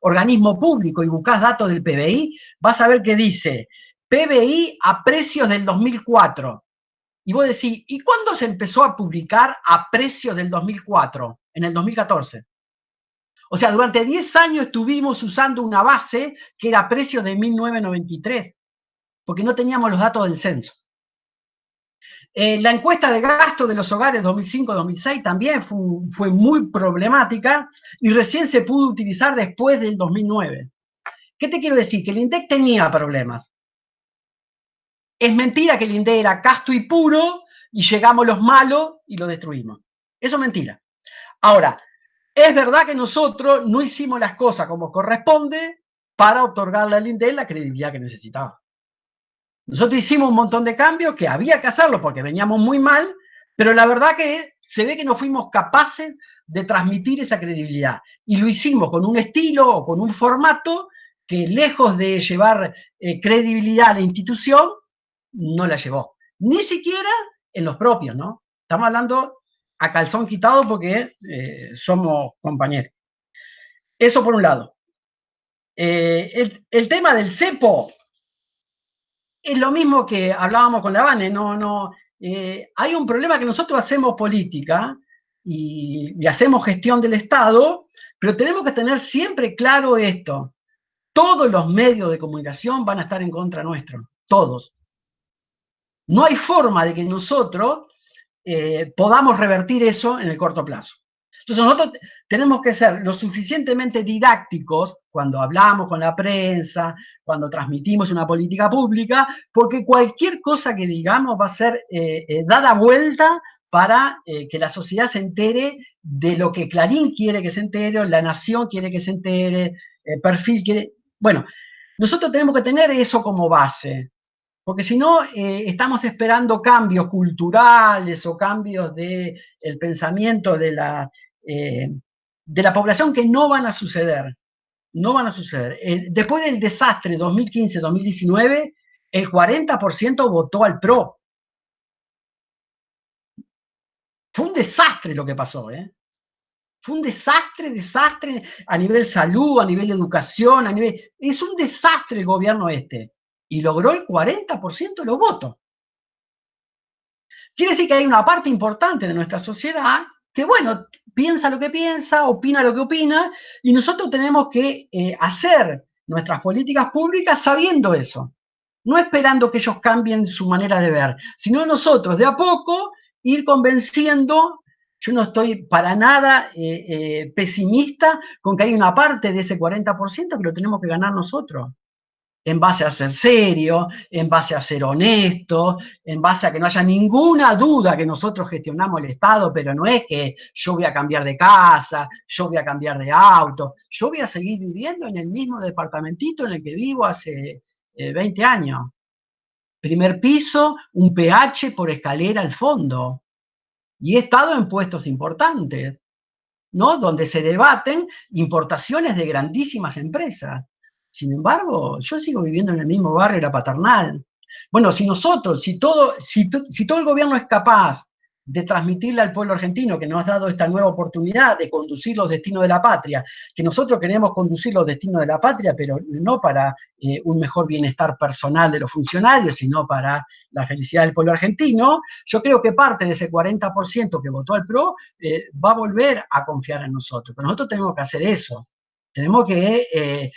organismo público y buscás datos del PBI, vas a ver que dice PBI a precios del 2004. Y vos decís, ¿y cuándo se empezó a publicar a precios del 2004? En el 2014. O sea, durante 10 años estuvimos usando una base que era a precios de 1993, porque no teníamos los datos del censo. La encuesta de gasto de los hogares 2005-2006 también fue muy problemática y recién se pudo utilizar después del 2009. ¿Qué te quiero decir? Que el INDEC tenía problemas. Es mentira que el INDEC era casto y puro y llegamos los malos y lo destruimos. Eso es mentira. Ahora, es verdad que nosotros no hicimos las cosas como corresponde para otorgarle al INDEC la credibilidad que necesitaba. Nosotros hicimos un montón de cambios que había que hacerlo porque veníamos muy mal, pero la verdad que se ve que no fuimos capaces de transmitir esa credibilidad. Y lo hicimos con un estilo o con un formato que lejos de llevar credibilidad a la institución, no la llevó. Ni siquiera en los propios, ¿no? Estamos hablando a calzón quitado porque somos compañeros. Eso por un lado. El tema del cepo es lo mismo que hablábamos con la Vane. Hay un problema que nosotros hacemos política y hacemos gestión del Estado, pero tenemos que tener siempre claro esto. Todos los medios de comunicación van a estar en contra nuestro, todos. No hay forma de que nosotros podamos revertir eso en el corto plazo. Entonces nosotros tenemos que ser lo suficientemente didácticos cuando hablamos con la prensa, cuando transmitimos una política pública, porque cualquier cosa que digamos va a ser dada vuelta para que la sociedad se entere de lo que Clarín quiere que se entere, La Nación quiere que se entere, Perfil quiere... Bueno, nosotros tenemos que tener eso como base, porque si no, estamos esperando cambios culturales o cambios del pensamiento de la población que no van a suceder. No van a suceder. Después del desastre 2015-2019, el 40% votó al PRO. Fue un desastre lo que pasó, ¿eh? Fue un desastre a nivel salud, a nivel educación, es un desastre el gobierno este. Y logró el 40% de los votos. Quiere decir que hay una parte importante de nuestra sociedad que, bueno, piensa lo que piensa, opina lo que opina, y nosotros tenemos que hacer nuestras políticas públicas sabiendo eso. No esperando que ellos cambien su manera de ver, sino nosotros de a poco ir convenciendo. Yo no estoy para nada pesimista con que hay una parte de ese 40% que lo tenemos que ganar nosotros, en base a ser serio, en base a ser honesto, en base a que no haya ninguna duda que nosotros gestionamos el Estado, pero no es que yo voy a cambiar de casa, yo voy a cambiar de auto, yo voy a seguir viviendo en el mismo departamentito en el que vivo hace 20 años. Primer piso, un PH por escalera al fondo. Y he estado en puestos importantes, ¿no? Donde se debaten importaciones de grandísimas empresas. Sin embargo, yo sigo viviendo en el mismo barrio de La Paternal. Bueno, si nosotros, si todo el gobierno es capaz de transmitirle al pueblo argentino que nos ha dado esta nueva oportunidad de conducir los destinos de la patria, que nosotros queremos conducir los destinos de la patria, pero no para un mejor bienestar personal de los funcionarios, sino para la felicidad del pueblo argentino, yo creo que parte de ese 40% que votó al PRO va a volver a confiar en nosotros. Pero nosotros tenemos que hacer eso. Tenemos que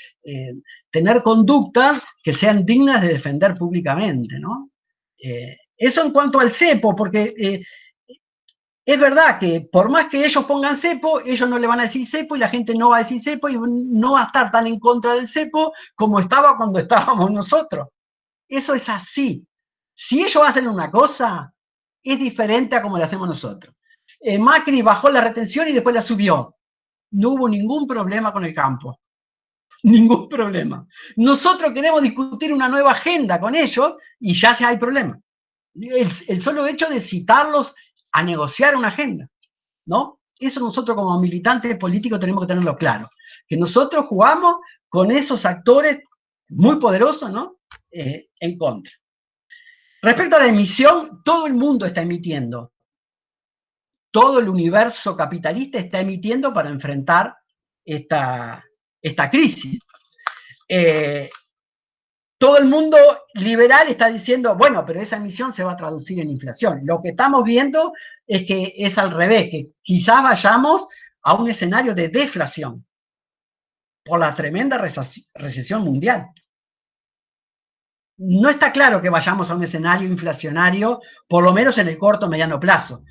tener conductas que sean dignas de defender públicamente, ¿no? Eso en cuanto al cepo, porque es verdad que por más que ellos pongan cepo, ellos no le van a decir cepo y la gente no va a decir cepo y no va a estar tan en contra del cepo como estaba cuando estábamos nosotros. Eso es así. Si ellos hacen una cosa, es diferente a como la hacemos nosotros. Macri bajó la retención y después la subió. No hubo ningún problema con el campo. Ningún problema. Nosotros queremos discutir una nueva agenda con ellos y ya se hay problema. El solo hecho de citarlos a negociar una agenda, ¿no? Eso nosotros como militantes políticos tenemos que tenerlo claro. Que nosotros jugamos con esos actores muy poderosos, ¿no? En contra. Respecto a la emisión, todo el mundo está emitiendo. Todo el universo capitalista está emitiendo para enfrentar esta crisis. Todo el mundo liberal está diciendo, bueno, pero esa emisión se va a traducir en inflación. Lo que estamos viendo es que es al revés, que quizás vayamos a un escenario de deflación por la tremenda recesión mundial. No está claro que vayamos a un escenario inflacionario, por lo menos en el corto o mediano plazo.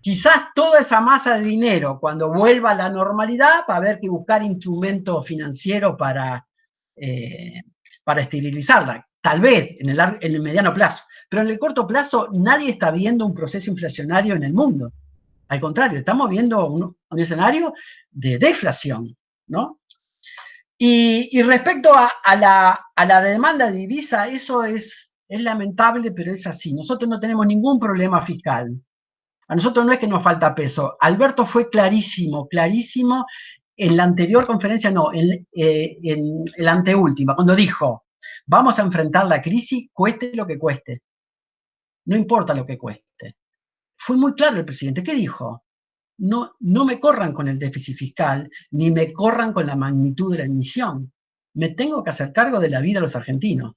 Quizás toda esa masa de dinero, cuando vuelva a la normalidad, va a haber que buscar instrumentos financieros para esterilizarla, tal vez en el mediano plazo, pero en el corto plazo nadie está viendo un proceso inflacionario en el mundo. Al contrario, estamos viendo un escenario de deflación, ¿no? Y respecto a la demanda de divisa, eso es lamentable, pero es así. Nosotros no tenemos ningún problema fiscal. A nosotros no es que nos falta peso. Alberto fue clarísimo en la anterior conferencia, no, en la anteúltima, cuando dijo, vamos a enfrentar la crisis, cueste lo que cueste. No importa lo que cueste. Fue muy claro el presidente. ¿Qué dijo? No me corran con el déficit fiscal, ni me corran con la magnitud de la emisión. Me tengo que hacer cargo de la vida de los argentinos.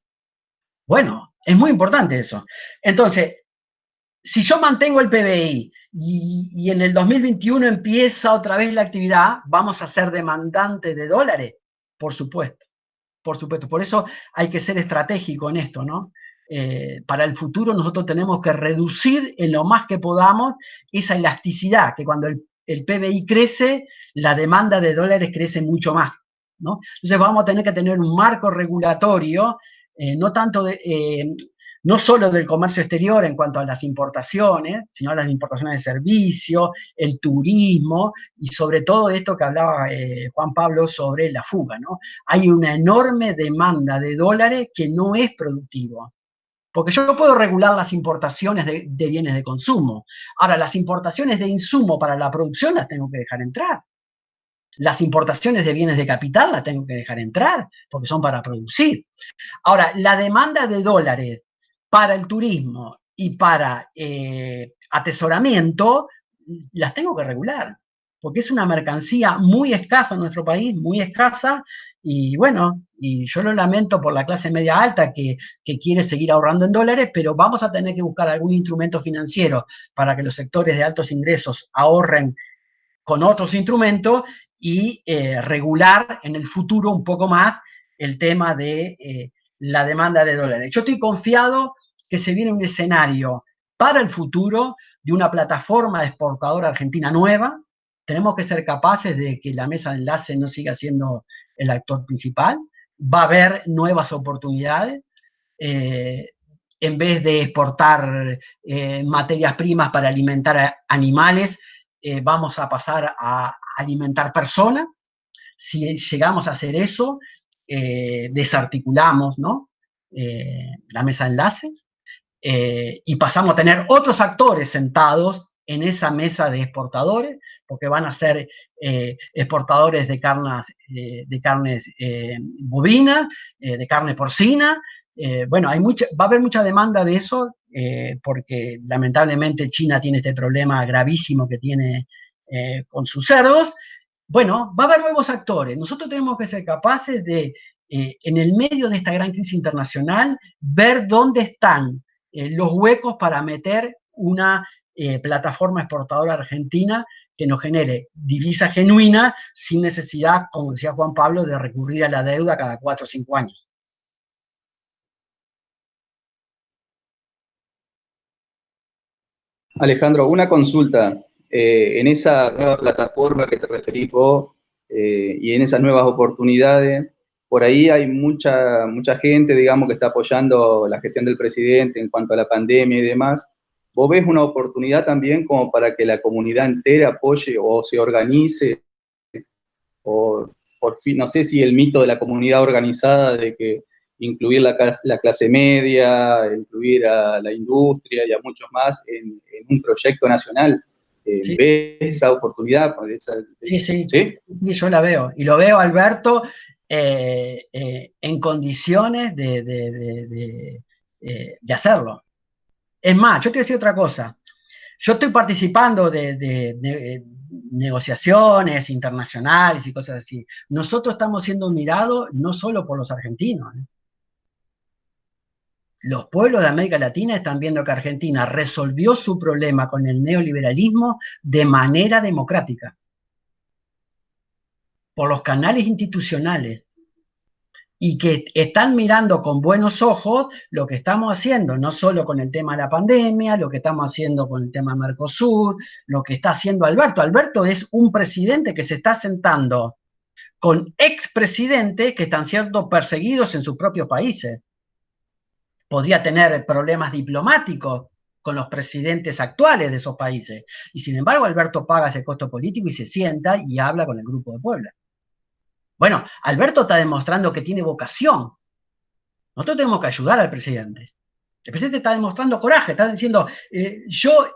Bueno, es muy importante eso. Entonces, si yo mantengo el PBI y en el 2021 empieza otra vez la actividad, ¿vamos a ser demandantes de dólares? Por supuesto, por supuesto. Por eso hay que ser estratégico en esto, ¿no? Para el futuro nosotros tenemos que reducir en lo más que podamos esa elasticidad, que cuando el PBI crece, la demanda de dólares crece mucho más, ¿no? Entonces vamos a tener que tener un marco regulatorio, no tanto no solo del comercio exterior en cuanto a las importaciones, sino a las importaciones de servicios, el turismo y sobre todo esto que hablaba Juan Pablo sobre la fuga, ¿no? Hay una enorme demanda de dólares que no es productivo. Porque yo puedo regular las importaciones de bienes de consumo. Ahora, las importaciones de insumo para la producción las tengo que dejar entrar. Las importaciones de bienes de capital las tengo que dejar entrar, porque son para producir. Ahora, la demanda de dólares para el turismo y para atesoramiento, las tengo que regular, porque es una mercancía muy escasa en nuestro país, muy escasa, y bueno, y yo lo lamento por la clase media alta que quiere seguir ahorrando en dólares, pero vamos a tener que buscar algún instrumento financiero para que los sectores de altos ingresos ahorren con otros instrumentos y regular en el futuro un poco más el tema de la demanda de dólares. Yo estoy confiado que se viene un escenario para el futuro de una plataforma exportadora argentina nueva. Tenemos que ser capaces de que la mesa de enlace no siga siendo el actor principal. Va a haber nuevas oportunidades. En vez de exportar materias primas para alimentar animales, vamos a pasar a alimentar personas. Si llegamos a hacer eso, desarticulamos, ¿no? La mesa de enlace y pasamos a tener otros actores sentados en esa mesa de exportadores, porque van a ser exportadores de carnes bovinas, de carne porcina. Bueno, va a haber mucha demanda de eso, porque lamentablemente China tiene este problema gravísimo que tiene con sus cerdos. Bueno, va a haber nuevos actores. Nosotros tenemos que ser capaces de, en el medio de esta gran crisis internacional, ver dónde están los huecos para meter una plataforma exportadora argentina que nos genere divisa genuina sin necesidad, como decía Juan Pablo, de recurrir a la deuda cada 4 o 5 años. Alejandro, una consulta. En esa nueva plataforma que te referís vos y en esas nuevas oportunidades, por ahí hay mucha gente, digamos, que está apoyando la gestión del presidente en cuanto a la pandemia y demás. ¿Vos ves una oportunidad también como para que la comunidad entera apoye o se organice? O por fin, no sé si el mito de la comunidad organizada de que incluir la clase media, incluir a la industria y a muchos más en un proyecto nacional. Sí. ¿Ves esa oportunidad? Sí, yo la veo. Y lo veo, Alberto, en condiciones de hacerlo. Es más, yo te voy a decir otra cosa. Yo estoy participando de negociaciones internacionales y cosas así. Nosotros estamos siendo mirados no solo por los argentinos. Los pueblos de América Latina están viendo que Argentina resolvió su problema con el neoliberalismo de manera democrática, por los canales institucionales, y que están mirando con buenos ojos lo que estamos haciendo, no solo con el tema de la pandemia, lo que estamos haciendo con el tema Mercosur, lo que está haciendo Alberto. Alberto es un presidente que se está sentando con expresidentes que están siendo perseguidos en sus propios países. Podría tener problemas diplomáticos con los presidentes actuales de esos países. Y sin embargo, Alberto paga ese costo político y se sienta y habla con el Grupo de Puebla. Bueno, Alberto está demostrando que tiene vocación. Nosotros tenemos que ayudar al presidente. El presidente está demostrando coraje, está diciendo, yo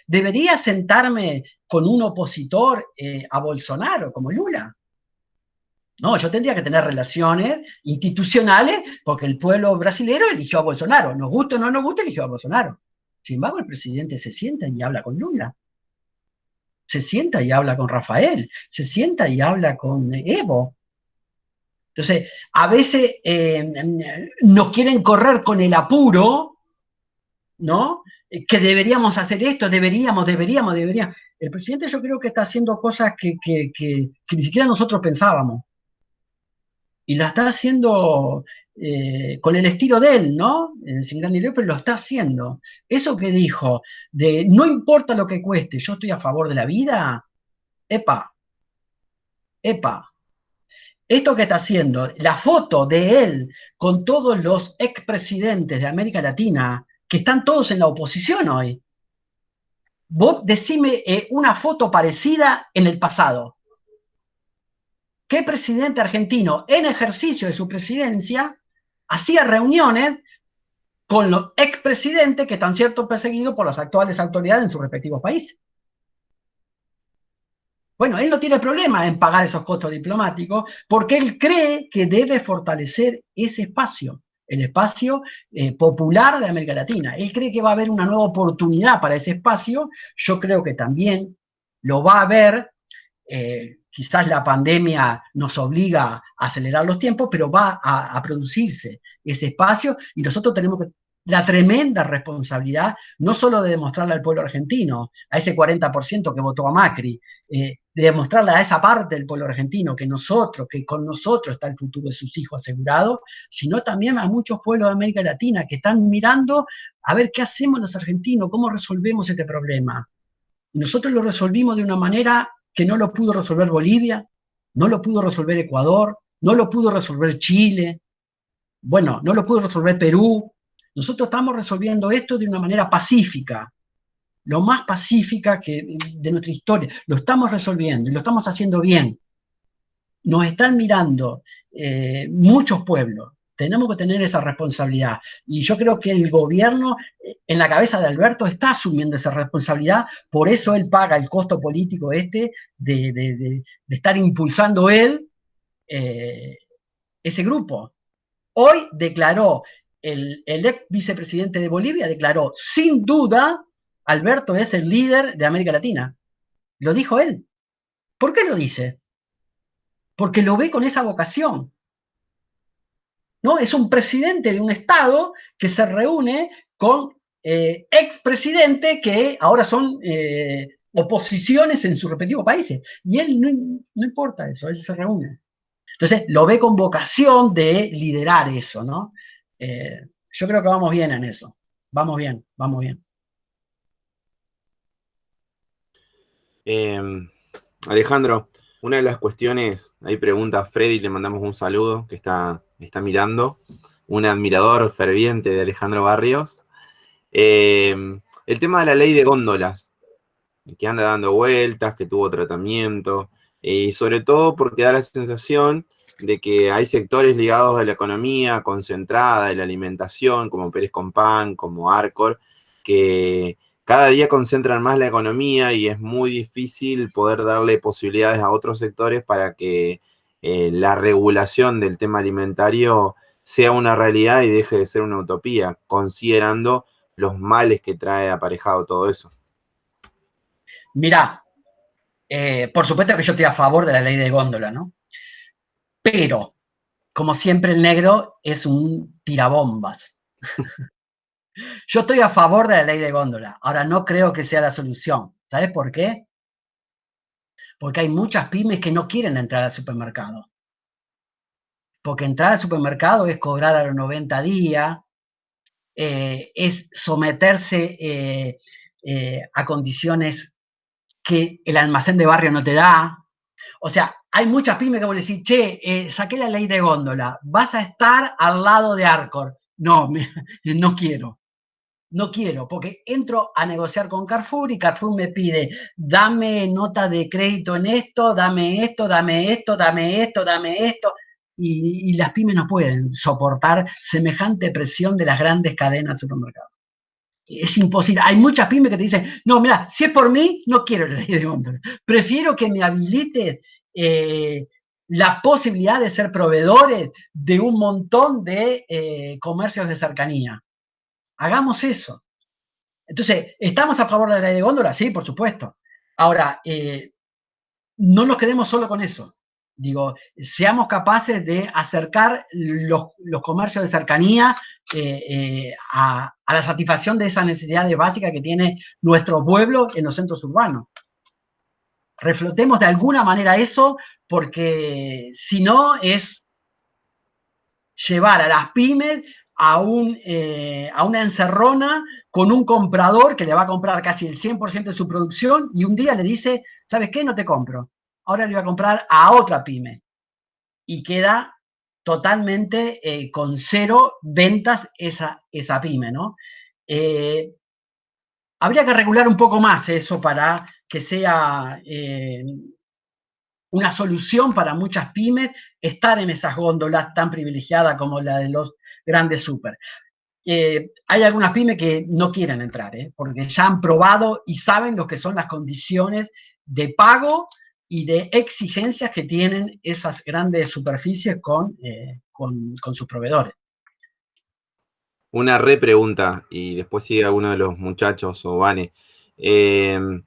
debería sentarme con un opositor a Bolsonaro, como Lula. No, yo tendría que tener relaciones institucionales porque el pueblo brasileño eligió a Bolsonaro. Nos gusta o no nos gusta, eligió a Bolsonaro. Sin embargo, el presidente se sienta y habla con Lula. Se sienta y habla con Rafael. Se sienta y habla con Evo. Entonces, a veces nos quieren correr con el apuro, ¿no? Que deberíamos hacer esto, deberíamos. El presidente yo creo que está haciendo cosas que ni siquiera nosotros pensábamos. Y la está haciendo con el estilo de él, ¿no? Sin gran dinero, pero lo está haciendo. Eso que dijo, de no importa lo que cueste, yo estoy a favor de la vida, epa. esto que está haciendo, la foto de él con todos los expresidentes de América Latina, que están todos en la oposición hoy. Vos decime una foto parecida en el pasado. ¿Qué presidente argentino en ejercicio de su presidencia hacía reuniones con los expresidentes que están siendo perseguidos por las actuales autoridades en sus respectivos países? Bueno, él no tiene problema en pagar esos costos diplomáticos porque él cree que debe fortalecer ese espacio, el espacio popular de América Latina. Él cree que va a haber una nueva oportunidad para ese espacio. Yo creo que también lo va a haber. Quizás la pandemia nos obliga a acelerar los tiempos, pero va a producirse ese espacio y nosotros tenemos la tremenda responsabilidad, no solo de demostrarle al pueblo argentino, a ese 40% que votó a Macri, de demostrarle a esa parte del pueblo argentino que con nosotros está el futuro de sus hijos asegurado, sino también a muchos pueblos de América Latina que están mirando a ver qué hacemos los argentinos, cómo resolvemos este problema. Y nosotros lo resolvimos de una manera que no lo pudo resolver Bolivia, no lo pudo resolver Ecuador, no lo pudo resolver Chile, bueno, no lo pudo resolver Perú. Nosotros estamos resolviendo esto de una manera pacífica, lo más pacífica de nuestra historia. Lo estamos resolviendo y lo estamos haciendo bien. Nos están mirando muchos pueblos. Tenemos que tener esa responsabilidad. Y yo creo que el gobierno, en la cabeza de Alberto, está asumiendo esa responsabilidad. Por eso él paga el costo político de estar impulsando él ese grupo. Hoy declaró, el ex vicepresidente de Bolivia declaró, sin duda, Alberto es el líder de América Latina. Lo dijo él. ¿Por qué lo dice? Porque lo ve con esa vocación. ¿No? Es un presidente de un Estado que se reúne con expresidentes que ahora son oposiciones en sus respectivos países. Y él no importa eso, él se reúne. Entonces, lo ve con vocación de liderar eso, ¿no? Yo creo que vamos bien en eso. Vamos bien, vamos bien. Alejandro, una de las cuestiones, ahí pregunta a Freddy, le mandamos un saludo, que está mirando, un admirador ferviente de Alejandro Barrios. El tema de la ley de góndolas, que anda dando vueltas, que tuvo tratamiento, y sobre todo porque da la sensación de que hay sectores ligados a la economía concentrada, de la alimentación, como Pérez Compán, como Arcor, que cada día concentran más la economía y es muy difícil poder darle posibilidades a otros sectores para que la regulación del tema alimentario sea una realidad y deje de ser una utopía, considerando los males que trae aparejado todo eso. Mirá, por supuesto que yo estoy a favor de la ley de góndola, ¿no? Pero, como siempre, el negro es un tirabombas. Yo estoy a favor de la ley de góndola. Ahora, no creo que sea la solución. ¿Sabes por qué? Porque hay muchas pymes que no quieren entrar al supermercado. Porque entrar al supermercado es cobrar a los 90 días, es someterse a condiciones que el almacén de barrio no te da. O sea, hay muchas pymes que van a decir, che, saqué la ley de góndola, vas a estar al lado de Arcor. No, no quiero. No quiero, porque entro a negociar con Carrefour y Carrefour me pide, dame nota de crédito en esto, dame esto, dame esto, dame esto, dame esto. Y las pymes no pueden soportar semejante presión de las grandes cadenas de supermercados. Es imposible. Hay muchas pymes que te dicen, no, mira, si es por mí, no quiero la ley de góndola. Prefiero que me habilites la posibilidad de ser proveedores de un montón de comercios de cercanía. Hagamos eso. Entonces, ¿estamos a favor de la ley de góndola? Sí, por supuesto. Ahora, no nos quedemos solo con eso. Digo, seamos capaces de acercar los comercios de cercanía a la satisfacción de esas necesidades básicas que tiene nuestro pueblo en los centros urbanos. Reflotemos de alguna manera eso, porque si no es llevar a las pymes a una encerrona con un comprador que le va a comprar casi el 100% de su producción y un día le dice, ¿sabes qué? No te compro. Ahora le voy a comprar a otra pyme. y queda totalmente con 0 ventas esa pyme, ¿no? Habría que regular un poco más eso para que sea una solución para muchas pymes estar en esas góndolas tan privilegiadas como la de los grandes súper. Hay algunas pymes que no quieren entrar, porque ya han probado y saben lo que son las condiciones de pago y de exigencias que tienen esas grandes superficies con sus proveedores. Una pregunta, y después sigue alguno de los muchachos o Vane. En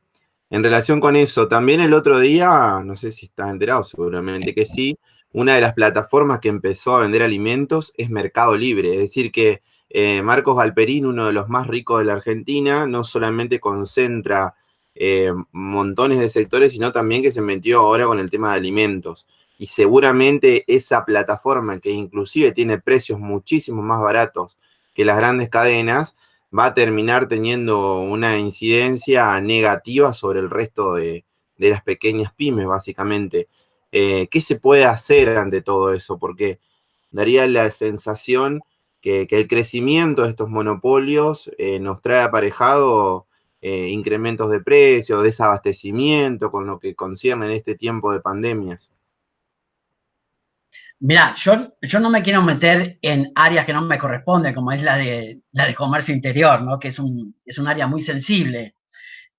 relación con eso, también el otro día, no sé si estás enterado, seguramente que sí, una de las plataformas que empezó a vender alimentos es Mercado Libre. Es decir que Marcos Galperín, uno de los más ricos de la Argentina, no solamente concentra montones de sectores, sino también que se metió ahora con el tema de alimentos. Y seguramente esa plataforma, que inclusive tiene precios muchísimo más baratos que las grandes cadenas, va a terminar teniendo una incidencia negativa sobre el resto de las pequeñas pymes, básicamente. ¿Qué se puede hacer ante todo eso? Porque daría la sensación que el crecimiento de estos monopolios nos trae aparejado incrementos de precios, desabastecimiento, con lo que concierne en este tiempo de pandemias. Mirá, yo no me quiero meter en áreas que no me corresponden, como es la de comercio interior, ¿no? Que es un área muy sensible.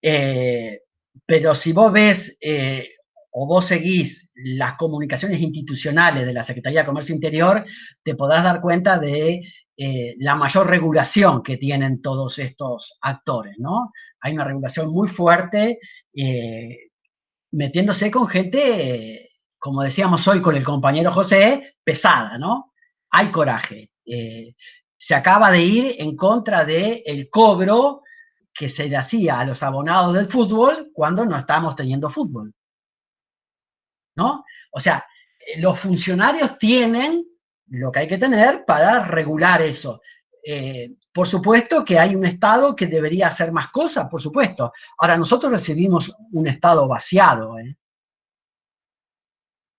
Pero si vos ves o vos seguís las comunicaciones institucionales de la Secretaría de Comercio Interior, te podrás dar cuenta de la mayor regulación que tienen todos estos actores, ¿no? Hay una regulación muy fuerte, metiéndose con gente, como decíamos hoy con el compañero José, pesada, ¿no? Hay coraje. Se acaba de ir en contra del cobro que se le hacía a los abonados del fútbol cuando no estábamos teniendo fútbol, ¿no? O sea, los funcionarios tienen lo que hay que tener para regular eso. Por supuesto que hay un Estado que debería hacer más cosas, por supuesto. Ahora, nosotros recibimos un Estado vaciado, ¿eh?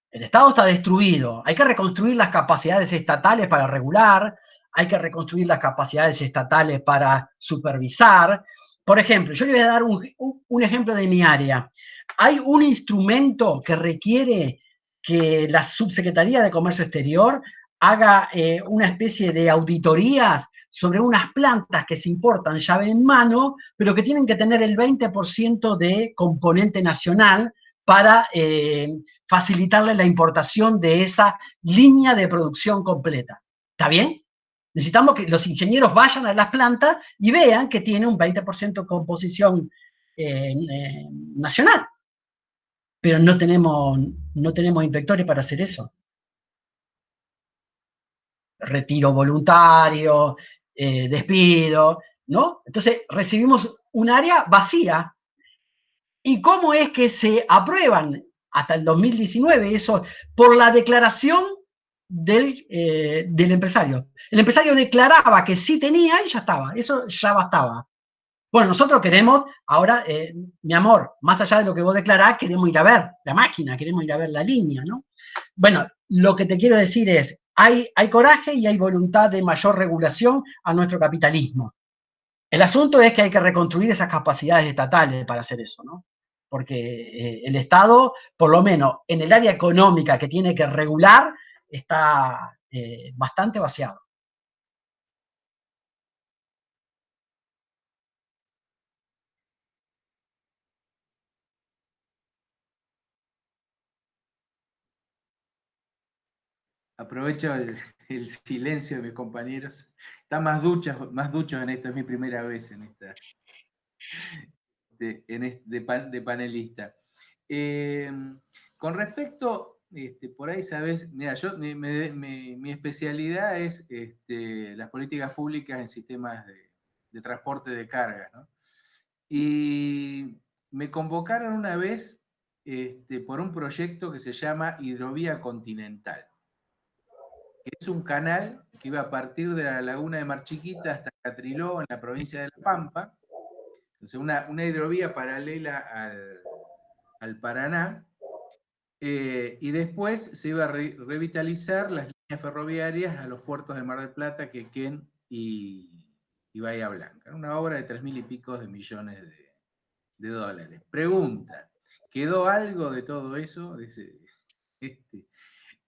El Estado está destruido. Hay que reconstruir las capacidades estatales para regular, hay que reconstruir las capacidades estatales para supervisar. Por ejemplo, yo le voy a dar un ejemplo de mi área. Hay un instrumento que requiere que la Subsecretaría de Comercio Exterior haga una especie de auditorías sobre unas plantas que se importan llave en mano, pero que tienen que tener el 20% de componente nacional para facilitarle la importación de esa línea de producción completa. ¿Está bien? Necesitamos que los ingenieros vayan a las plantas y vean que tiene un 20% de composición nacional. Pero no tenemos inspectores para hacer eso. Retiro voluntario, despido, ¿no? Entonces recibimos un área vacía. ¿Y cómo es que se aprueban hasta el 2019 eso? Por la declaración del empresario. El empresario declaraba que sí tenía y ya estaba, eso ya bastaba. Bueno, nosotros queremos, ahora, mi amor, más allá de lo que vos declarás, queremos ir a ver la máquina, queremos ir a ver la línea, ¿no? Bueno, lo que te quiero decir es, hay coraje y hay voluntad de mayor regulación a nuestro capitalismo. El asunto es que hay que reconstruir esas capacidades estatales para hacer eso, ¿no? Porque el Estado, por lo menos en el área económica que tiene que regular, está bastante vaciado. Aprovecho el silencio de mis compañeros. Están más duchos en esto, es mi primera vez en esta de panelista. Con respecto, por ahí sabes, mira, yo mi especialidad es las políticas públicas en sistemas de transporte de carga, ¿no? Y me convocaron una vez por un proyecto que se llama Hidrovía Continental, que es un canal que iba a partir de la laguna de Mar Chiquita hasta Catriló, en la provincia de La Pampa. Entonces, una hidrovía paralela al Paraná, Y después se iba a revitalizar las líneas ferroviarias a los puertos de Mar del Plata, Quequén y Bahía Blanca. Una obra de 3.000 y pico de millones de dólares. Pregunta, ¿quedó algo de todo eso, de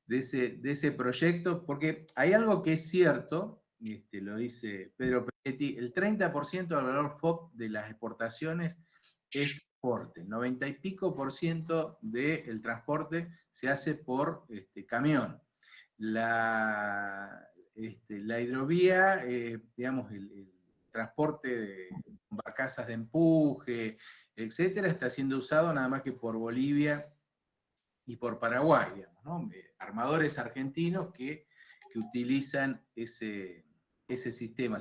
ese proyecto? Porque hay algo que es cierto, lo dice Pedro Peretti, el 30% del valor FOB de las exportaciones es transporte, 90 y pico % del transporte se hace por camión. La hidrovía, digamos, el transporte de barcazas de empuje, etcétera, está siendo usado nada más que por Bolivia y por Paraguay, digamos, ¿no? Armadores argentinos que utilizan ese sistema.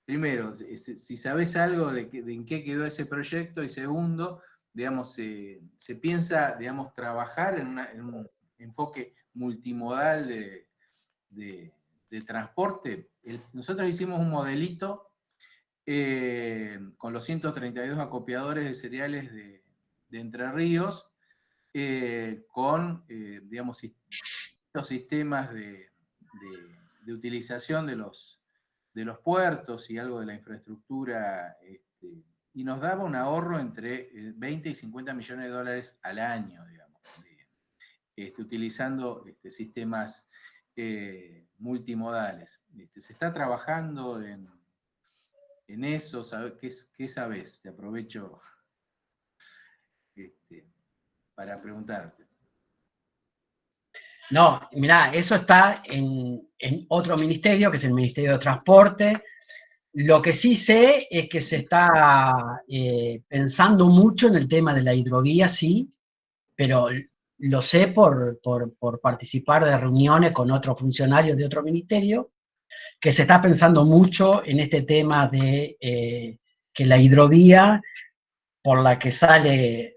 Primero, si sabes algo de en qué quedó ese proyecto, y segundo, digamos, se piensa, digamos, trabajar en un enfoque multimodal de transporte. Nosotros hicimos un modelito con los 132 acopiadores de cereales de Entre Ríos, con, digamos, estos sistemas de utilización de los puertos y algo de la infraestructura, y nos daba un ahorro entre 20 y 50 millones de dólares al año, digamos, utilizando sistemas multimodales. Se está trabajando en eso. ¿Qué sabes? Te aprovecho para preguntarte. No, mirá, eso está en otro ministerio, que es el Ministerio de Transporte. Lo que sí sé es que se está pensando mucho en el tema de la hidrovía, sí, pero lo sé por participar de reuniones con otros funcionarios de otro ministerio, que se está pensando mucho en este tema de que la hidrovía, por la que sale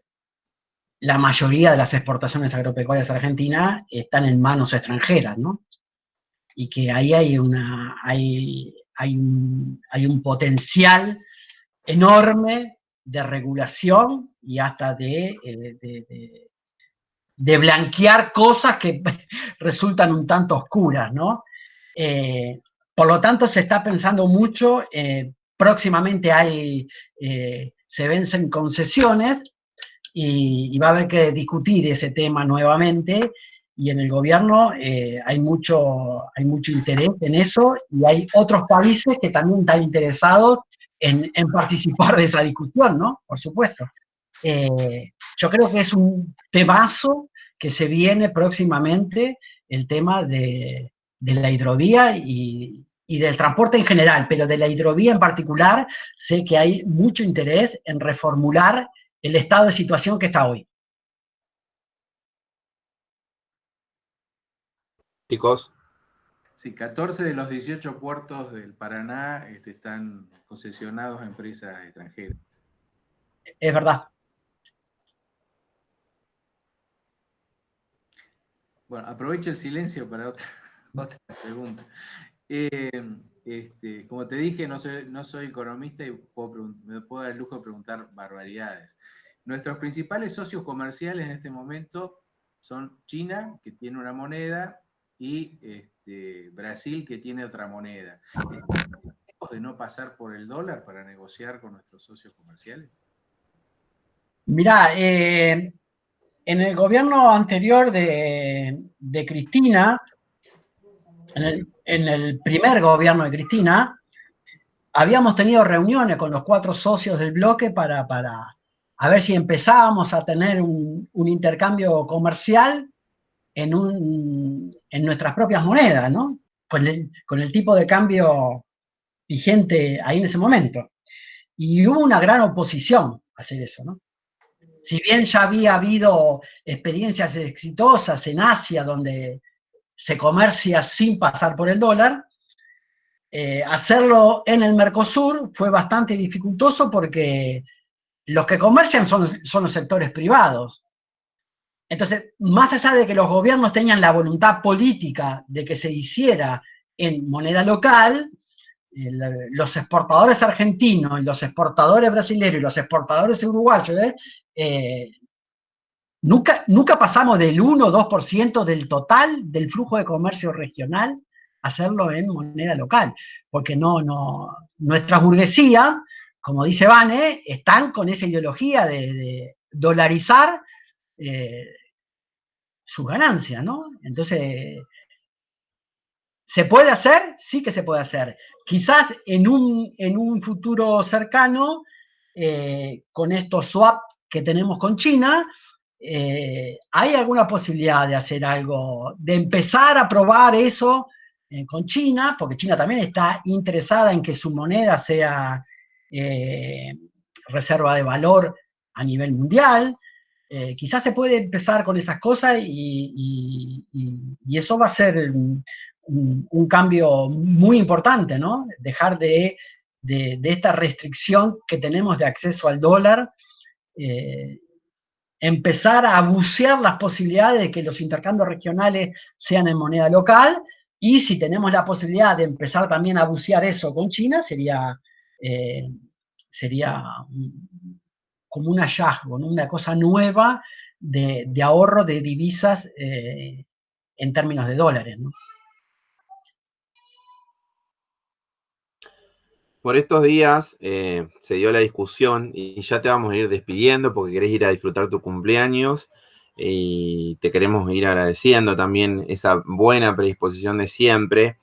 la mayoría de las exportaciones agropecuarias argentinas, están en manos extranjeras, ¿no? Y que ahí hay un potencial enorme de regulación y hasta de blanquear cosas que resultan un tanto oscuras, ¿no? Por lo tanto, se está pensando mucho, próximamente se vencen concesiones y va a haber que discutir ese tema nuevamente, y en el gobierno hay mucho interés en eso, y hay otros países que también están interesados en participar de esa discusión, ¿no? Por supuesto. Yo creo que es un temazo que se viene próximamente, el tema de la hidrovía y del transporte en general, pero de la hidrovía en particular sé que hay mucho interés en reformular el estado de situación que está hoy. Chicos. Sí, 14 de los 18 puertos del Paraná están concesionados a empresas extranjeras. Es verdad. Bueno, aprovecho el silencio para otra pregunta. Como te dije, no soy economista y me puedo dar el lujo de preguntar barbaridades. Nuestros principales socios comerciales en este momento son China, que tiene una moneda, y Brasil, que tiene otra moneda. ¿Estamos de no pasar por el dólar para negociar con nuestros socios comerciales? Mirá, en el gobierno anterior de Cristina, en el primer gobierno de Cristina, habíamos tenido reuniones con los 4 socios del bloque para a ver si empezábamos a tener un intercambio comercial en nuestras propias monedas, ¿no? Con el tipo de cambio vigente ahí en ese momento. Y hubo una gran oposición a hacer eso, ¿no? Si bien ya había habido experiencias exitosas en Asia donde se comercia sin pasar por el dólar, hacerlo en el Mercosur fue bastante dificultoso porque los que comercian son los sectores privados. Entonces, más allá de que los gobiernos tenían la voluntad política de que se hiciera en moneda local, los exportadores argentinos y los exportadores brasileños y los exportadores uruguayos Nunca pasamos del 1 o 2% del total del flujo de comercio regional a hacerlo en moneda local, porque nuestra burguesía, como dice Vane, están con esa ideología de dolarizar sus ganancias, ¿no? Entonces, ¿se puede hacer? Sí que se puede hacer. Quizás en un futuro cercano, con estos swap que tenemos con China, hay alguna posibilidad de hacer algo, de empezar a probar eso con China, porque China también está interesada en que su moneda sea reserva de valor a nivel mundial. Quizás se puede empezar con esas cosas y eso va a ser un cambio muy importante, ¿no? Dejar de esta restricción que tenemos de acceso al dólar, empezar a bucear las posibilidades de que los intercambios regionales sean en moneda local, y si tenemos la posibilidad de empezar también a bucear eso con China, sería como un hallazgo, ¿no? Una cosa nueva de ahorro de divisas en términos de dólares, ¿no? Por estos días se dio la discusión y ya te vamos a ir despidiendo porque querés ir a disfrutar tu cumpleaños y te queremos ir agradeciendo también esa buena predisposición de siempre.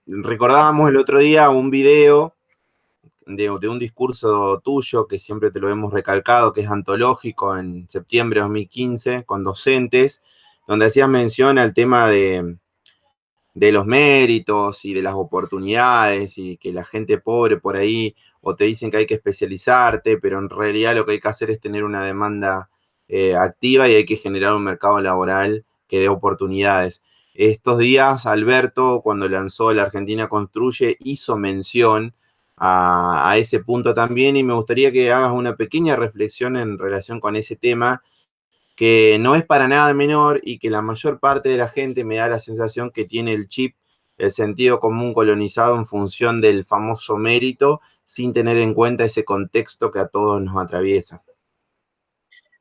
Recordábamos el otro día un video de un discurso tuyo que siempre te lo hemos recalcado, que es antológico, en septiembre de 2015, con docentes, donde hacías mención al tema de los méritos y de las oportunidades, y que la gente pobre por ahí o te dicen que hay que especializarte, pero en realidad lo que hay que hacer es tener una demanda activa y hay que generar un mercado laboral que dé oportunidades. Estos días, Alberto, cuando lanzó La Argentina Construye, hizo mención a ese punto también, y me gustaría que hagas una pequeña reflexión en relación con ese tema, que no es para nada menor y que la mayor parte de la gente me da la sensación que tiene el chip, el sentido común colonizado en función del famoso mérito, sin tener en cuenta ese contexto que a todos nos atraviesa.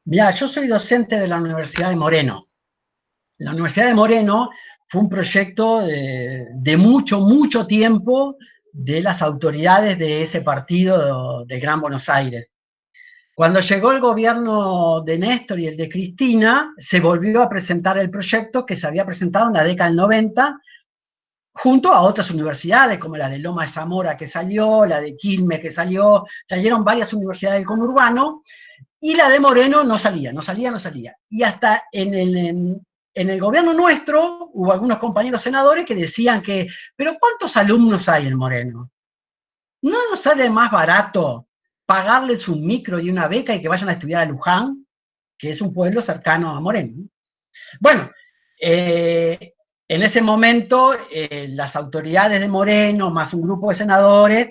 Mira, yo soy docente de la Universidad de Moreno. La Universidad de Moreno fue un proyecto de mucho tiempo de las autoridades de ese partido del Gran Buenos Aires. Cuando llegó el gobierno de Néstor y el de Cristina, se volvió a presentar el proyecto que se había presentado en la década del 90, junto a otras universidades, como la de Loma de Zamora que salió, la de Quilmes que salió, salieron varias universidades del conurbano, y la de Moreno no salía. Y hasta en el gobierno nuestro hubo algunos compañeros senadores que decían que, pero ¿cuántos alumnos hay en Moreno? ¿No nos sale más barato pagarles un micro y una beca y que vayan a estudiar a Luján, que es un pueblo cercano a Moreno? Bueno, en ese momento las autoridades de Moreno, más un grupo de senadores,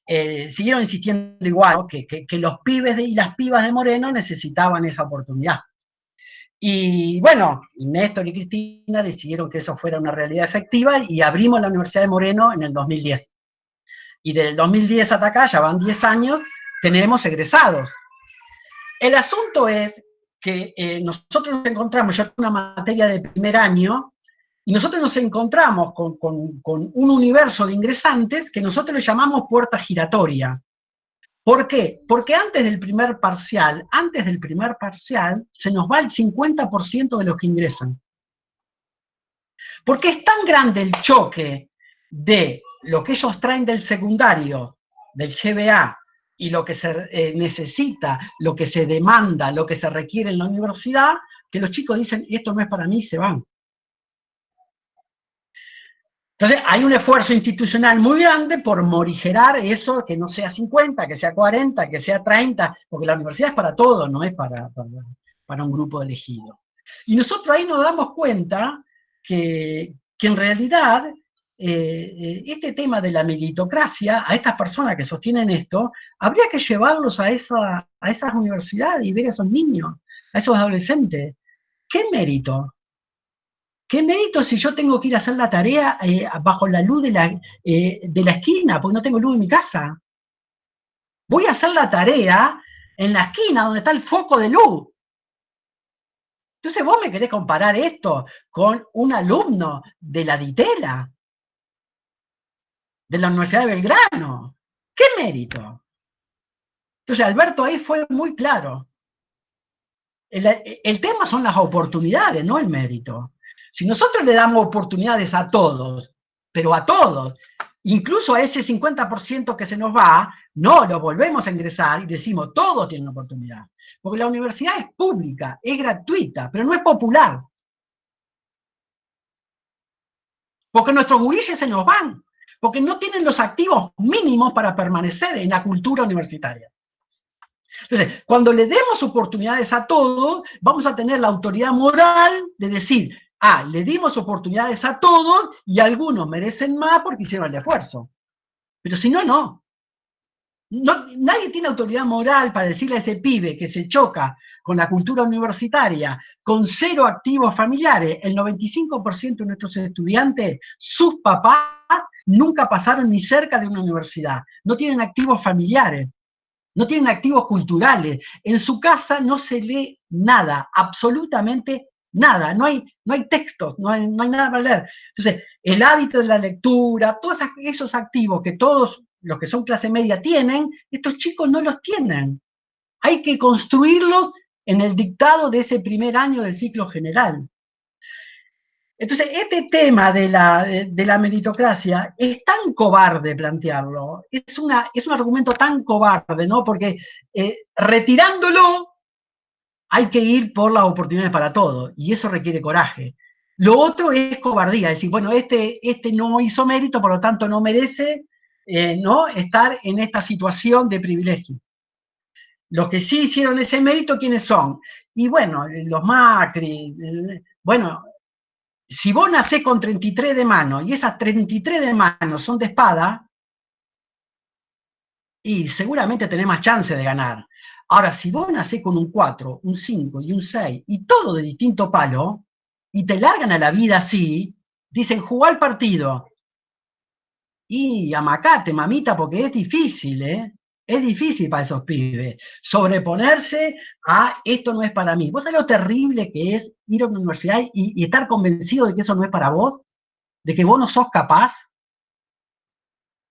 siguieron insistiendo igual, ¿no? que los pibes y las pibas de Moreno necesitaban esa oportunidad. Y bueno, Néstor y Cristina decidieron que eso fuera una realidad efectiva y abrimos la Universidad de Moreno en el 2010. Y del 2010 hasta acá, ya van 10 años, tenemos egresados. El asunto es que nosotros nos encontramos, yo tengo una materia de primer año, y nosotros nos encontramos con un universo de ingresantes que nosotros le llamamos puerta giratoria. ¿Por qué? Porque antes del primer parcial, se nos va el 50% de los que ingresan. Porque es tan grande el choque de lo que ellos traen del secundario, del GBA, y lo que se necesita, lo que se demanda, lo que se requiere en la universidad, que los chicos dicen, esto no es para mí, y se van. Entonces, hay un esfuerzo institucional muy grande por morigerar eso, que no sea 50, que sea 40, que sea 30, porque la universidad es para todos, no es para un grupo elegido. Y nosotros ahí nos damos cuenta que en realidad este tema de la meritocracia, a estas personas que sostienen esto, habría que llevarlos a esas universidades y ver a esos niños, a esos adolescentes. ¿Qué mérito? ¿Qué mérito si yo tengo que ir a hacer la tarea bajo la luz de la esquina, porque no tengo luz en mi casa? Voy a hacer la tarea en la esquina donde está el foco de luz, Entonces vos me querés comparar esto con un alumno de la Ditela, de la Universidad de Belgrano. ¿Qué mérito? Entonces Alberto ahí fue muy claro. El tema son las oportunidades, no el mérito. Si nosotros le damos oportunidades a todos, pero a todos, incluso a ese 50% que se nos va, no, lo volvemos a ingresar y decimos, todos tienen oportunidad. Porque la universidad es pública, es gratuita, pero no es popular. Porque nuestros gurises se nos van, porque no tienen los activos mínimos para permanecer en la cultura universitaria. Entonces, cuando le demos oportunidades a todos, vamos a tener la autoridad moral de decir, le dimos oportunidades a todos y algunos merecen más porque hicieron el esfuerzo. Pero si no, no. Nadie tiene autoridad moral para decirle a ese pibe que se choca con la cultura universitaria, con 0 activos familiares. El 95% de nuestros estudiantes, sus papás, nunca pasaron ni cerca de una universidad. No tienen activos familiares, no tienen activos culturales. En su casa no se lee nada, absolutamente nada. No hay textos, no hay nada para leer. Entonces, el hábito de la lectura, todos esos activos que todos los que son clase media tienen, estos chicos no los tienen. Hay que construirlos en el dictado de ese primer año del ciclo general. Entonces, este tema de la meritocracia es tan cobarde plantearlo, es un argumento tan cobarde, ¿no? Porque retirándolo hay que ir por las oportunidades para todos, y eso requiere coraje. Lo otro es cobardía, es decir, bueno, este no hizo mérito, por lo tanto no merece ¿no? estar en esta situación de privilegio. Los que sí hicieron ese mérito, ¿quiénes son? Y bueno, los Macri, bueno, si vos nacés con 33 de mano y esas 33 de mano son de espada, y seguramente tenés más chance de ganar. Ahora, si vos nacés con un 4, un 5 y un 6, y todo de distinto palo, y te largan a la vida así, dicen, jugá el partido. Y amacate, mamita, porque es difícil, ¿eh? Es difícil para esos pibes sobreponerse a esto no es para mí. ¿Vos sabés lo terrible que es ir a una universidad y estar convencido de que eso no es para vos? ¿De que vos no sos capaz?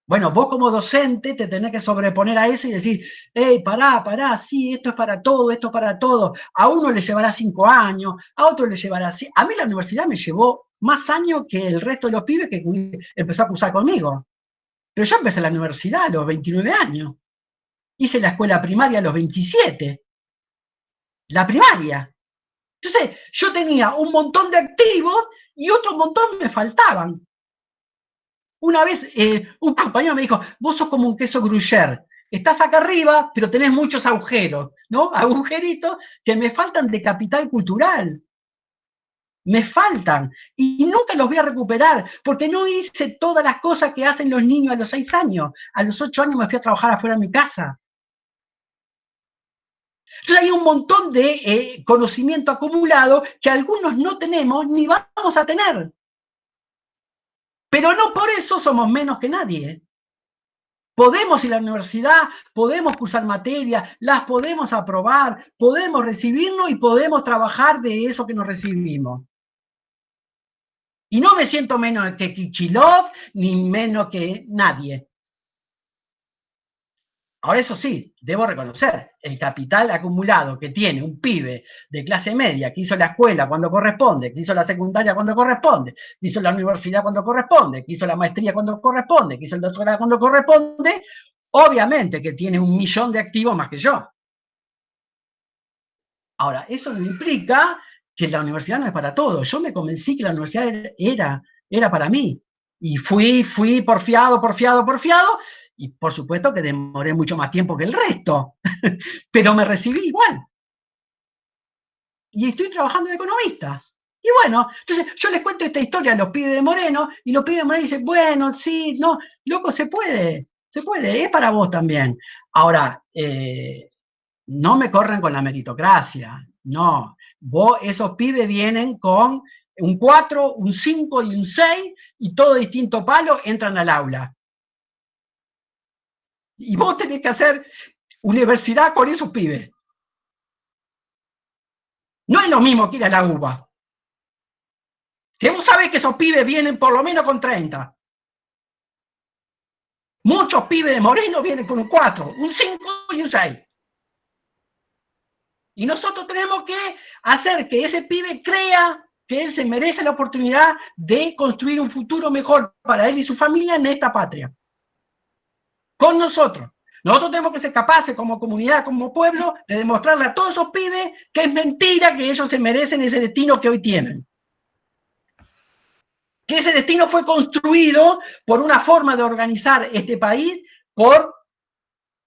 Bueno, vos como docente te tenés que sobreponer a eso y decir, hey, pará, sí, esto es para todo, esto es para todo. A uno le llevará 5 años, a otro le llevará 6. A mí la universidad me llevó más años que el resto de los pibes que empezó a cursar conmigo. Pero yo empecé la universidad a los 29 años. Hice la escuela primaria a los 27. La primaria. Entonces, yo tenía un montón de activos y otro montón me faltaban. Una vez un compañero me dijo, vos sos como un queso gruyère. Estás acá arriba, pero tenés muchos agujeros, ¿no? Agujeritos que me faltan de capital cultural. Me faltan. Y nunca los voy a recuperar, porque no hice todas las cosas que hacen los niños a los 6 años. A los 8 años me fui a trabajar afuera de mi casa. Entonces hay un montón de conocimiento acumulado que algunos no tenemos ni vamos a tener. Pero no por eso somos menos que nadie. Podemos ir a la universidad, podemos cursar materias, las podemos aprobar, podemos recibirnos y podemos trabajar de eso que nos recibimos. Y no me siento menos que Kichilov, ni menos que nadie. Ahora, eso sí, debo reconocer, el capital acumulado que tiene un pibe de clase media que hizo la escuela cuando corresponde, que hizo la secundaria cuando corresponde, que hizo la universidad cuando corresponde, que hizo la maestría cuando corresponde, que hizo el doctorado cuando corresponde, obviamente que tiene 1 millón de activos más que yo. Ahora, eso no implica que la universidad no es para todos. Yo me convencí que la universidad era para mí. Y fui porfiado, y por supuesto que demoré mucho más tiempo que el resto, pero me recibí igual. Y estoy trabajando de economista. Y bueno, entonces yo les cuento esta historia a los pibes de Moreno, y los pibes de Moreno dicen, bueno, sí, no, loco, se puede, es para vos también. Ahora, no me corran con la meritocracia, no. Esos pibes vienen con un 4, un 5 y un 6, y todo distinto palo, entran al aula. Y vos tenés que hacer universidad con esos pibes. No es lo mismo que ir a la UBA. Que vos sabés que esos pibes vienen por lo menos con 30. Muchos pibes de Moreno vienen con un 4, un 5 y un 6. Y nosotros tenemos que hacer que ese pibe crea que él se merece la oportunidad de construir un futuro mejor para él y su familia en esta patria. Con nosotros. Nosotros tenemos que ser capaces como comunidad, como pueblo, de demostrarle a todos esos pibes que es mentira que ellos se merecen ese destino que hoy tienen. Que ese destino fue construido por una forma de organizar este país por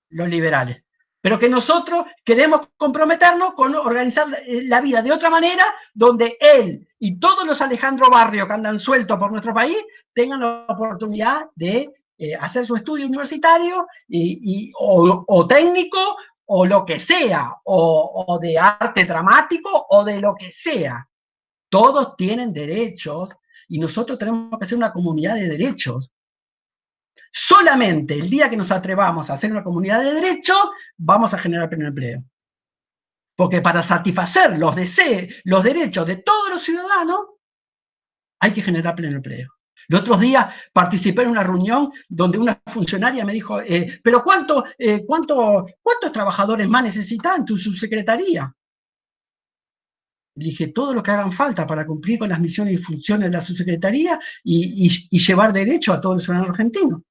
los liberales. Pero que nosotros queremos comprometernos con organizar la vida de otra manera, donde él y todos los Alejandro Barrio que andan sueltos por nuestro país tengan la oportunidad de hacer su estudio universitario o técnico o lo que sea, o de arte dramático o de lo que sea. Todos tienen derechos y nosotros tenemos que ser una comunidad de derechos. Solamente el día que nos atrevamos a hacer una comunidad de derechos, vamos a generar pleno empleo. Porque para satisfacer los deseos, los derechos de todos los ciudadanos, hay que generar pleno empleo. Los otros días participé en una reunión donde una funcionaria me dijo, pero ¿cuántos trabajadores más necesitan en tu subsecretaría? Le dije, todo lo que hagan falta para cumplir con las misiones y funciones de la subsecretaría y llevar derecho a todos los ciudadanos argentinos.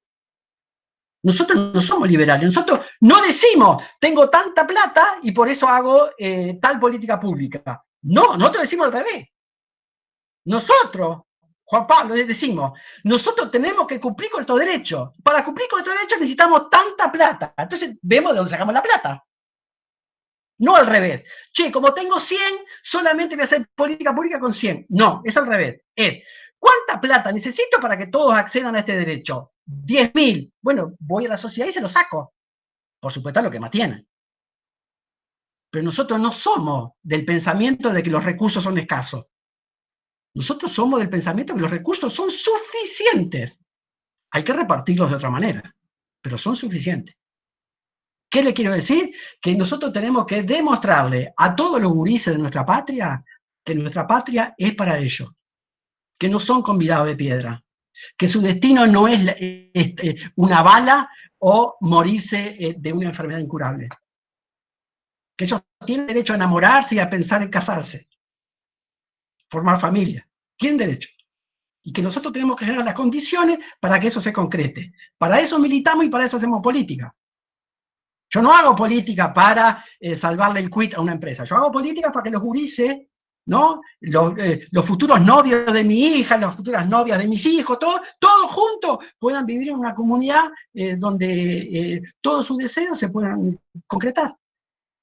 Nosotros no somos liberales, nosotros no decimos, tengo tanta plata y por eso hago tal política pública. No, nosotros decimos al revés. Nosotros, Juan Pablo, decimos, nosotros tenemos que cumplir con estos derechos. Para cumplir con estos derechos necesitamos tanta plata. Entonces vemos de dónde sacamos la plata. No al revés. Che, como tengo 100, solamente voy a hacer política pública con 100. No, es al revés. ¿Cuánta plata necesito para que todos accedan a este derecho? 10.000. Bueno, voy a la sociedad y se lo saco. Por supuesto, lo que más tienen. Pero nosotros no somos del pensamiento de que los recursos son escasos. Nosotros somos del pensamiento de que los recursos son suficientes. Hay que repartirlos de otra manera, pero son suficientes. ¿Qué le quiero decir? Que nosotros tenemos que demostrarle a todos los gurises de nuestra patria que nuestra patria es para ellos, que no son convidados de piedra, que su destino no es una bala o morirse de una enfermedad incurable, que ellos tienen derecho a enamorarse y a pensar en casarse, formar familia, tienen derecho, y que nosotros tenemos que generar las condiciones para que eso se concrete. Para eso militamos y para eso hacemos política. Yo no hago política para salvarle el quit a una empresa, yo hago política para que los gurises, ¿no? Los futuros novios de mi hija, las futuras novias de mis hijos, todos juntos puedan vivir en una comunidad donde todos sus deseos se puedan concretar.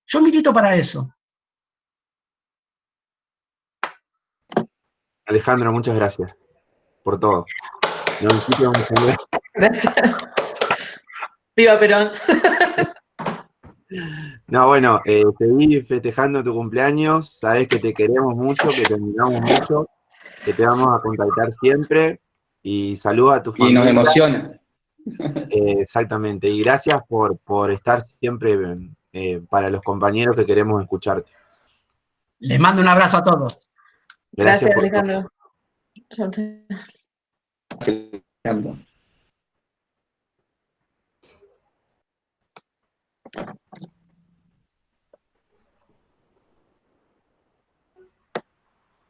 Yo milito para eso. Alejandro, muchas gracias por todo. Gracias. Viva Perón. No, bueno, seguí festejando tu cumpleaños, sabés que te queremos mucho, que te admiramos mucho, que te vamos a contactar siempre, y saluda a tu familia. Y nos emociona. Exactamente, y gracias por estar siempre para los compañeros que queremos escucharte. Les mando un abrazo a todos. Gracias por Alejandro. Chao. Alejandro.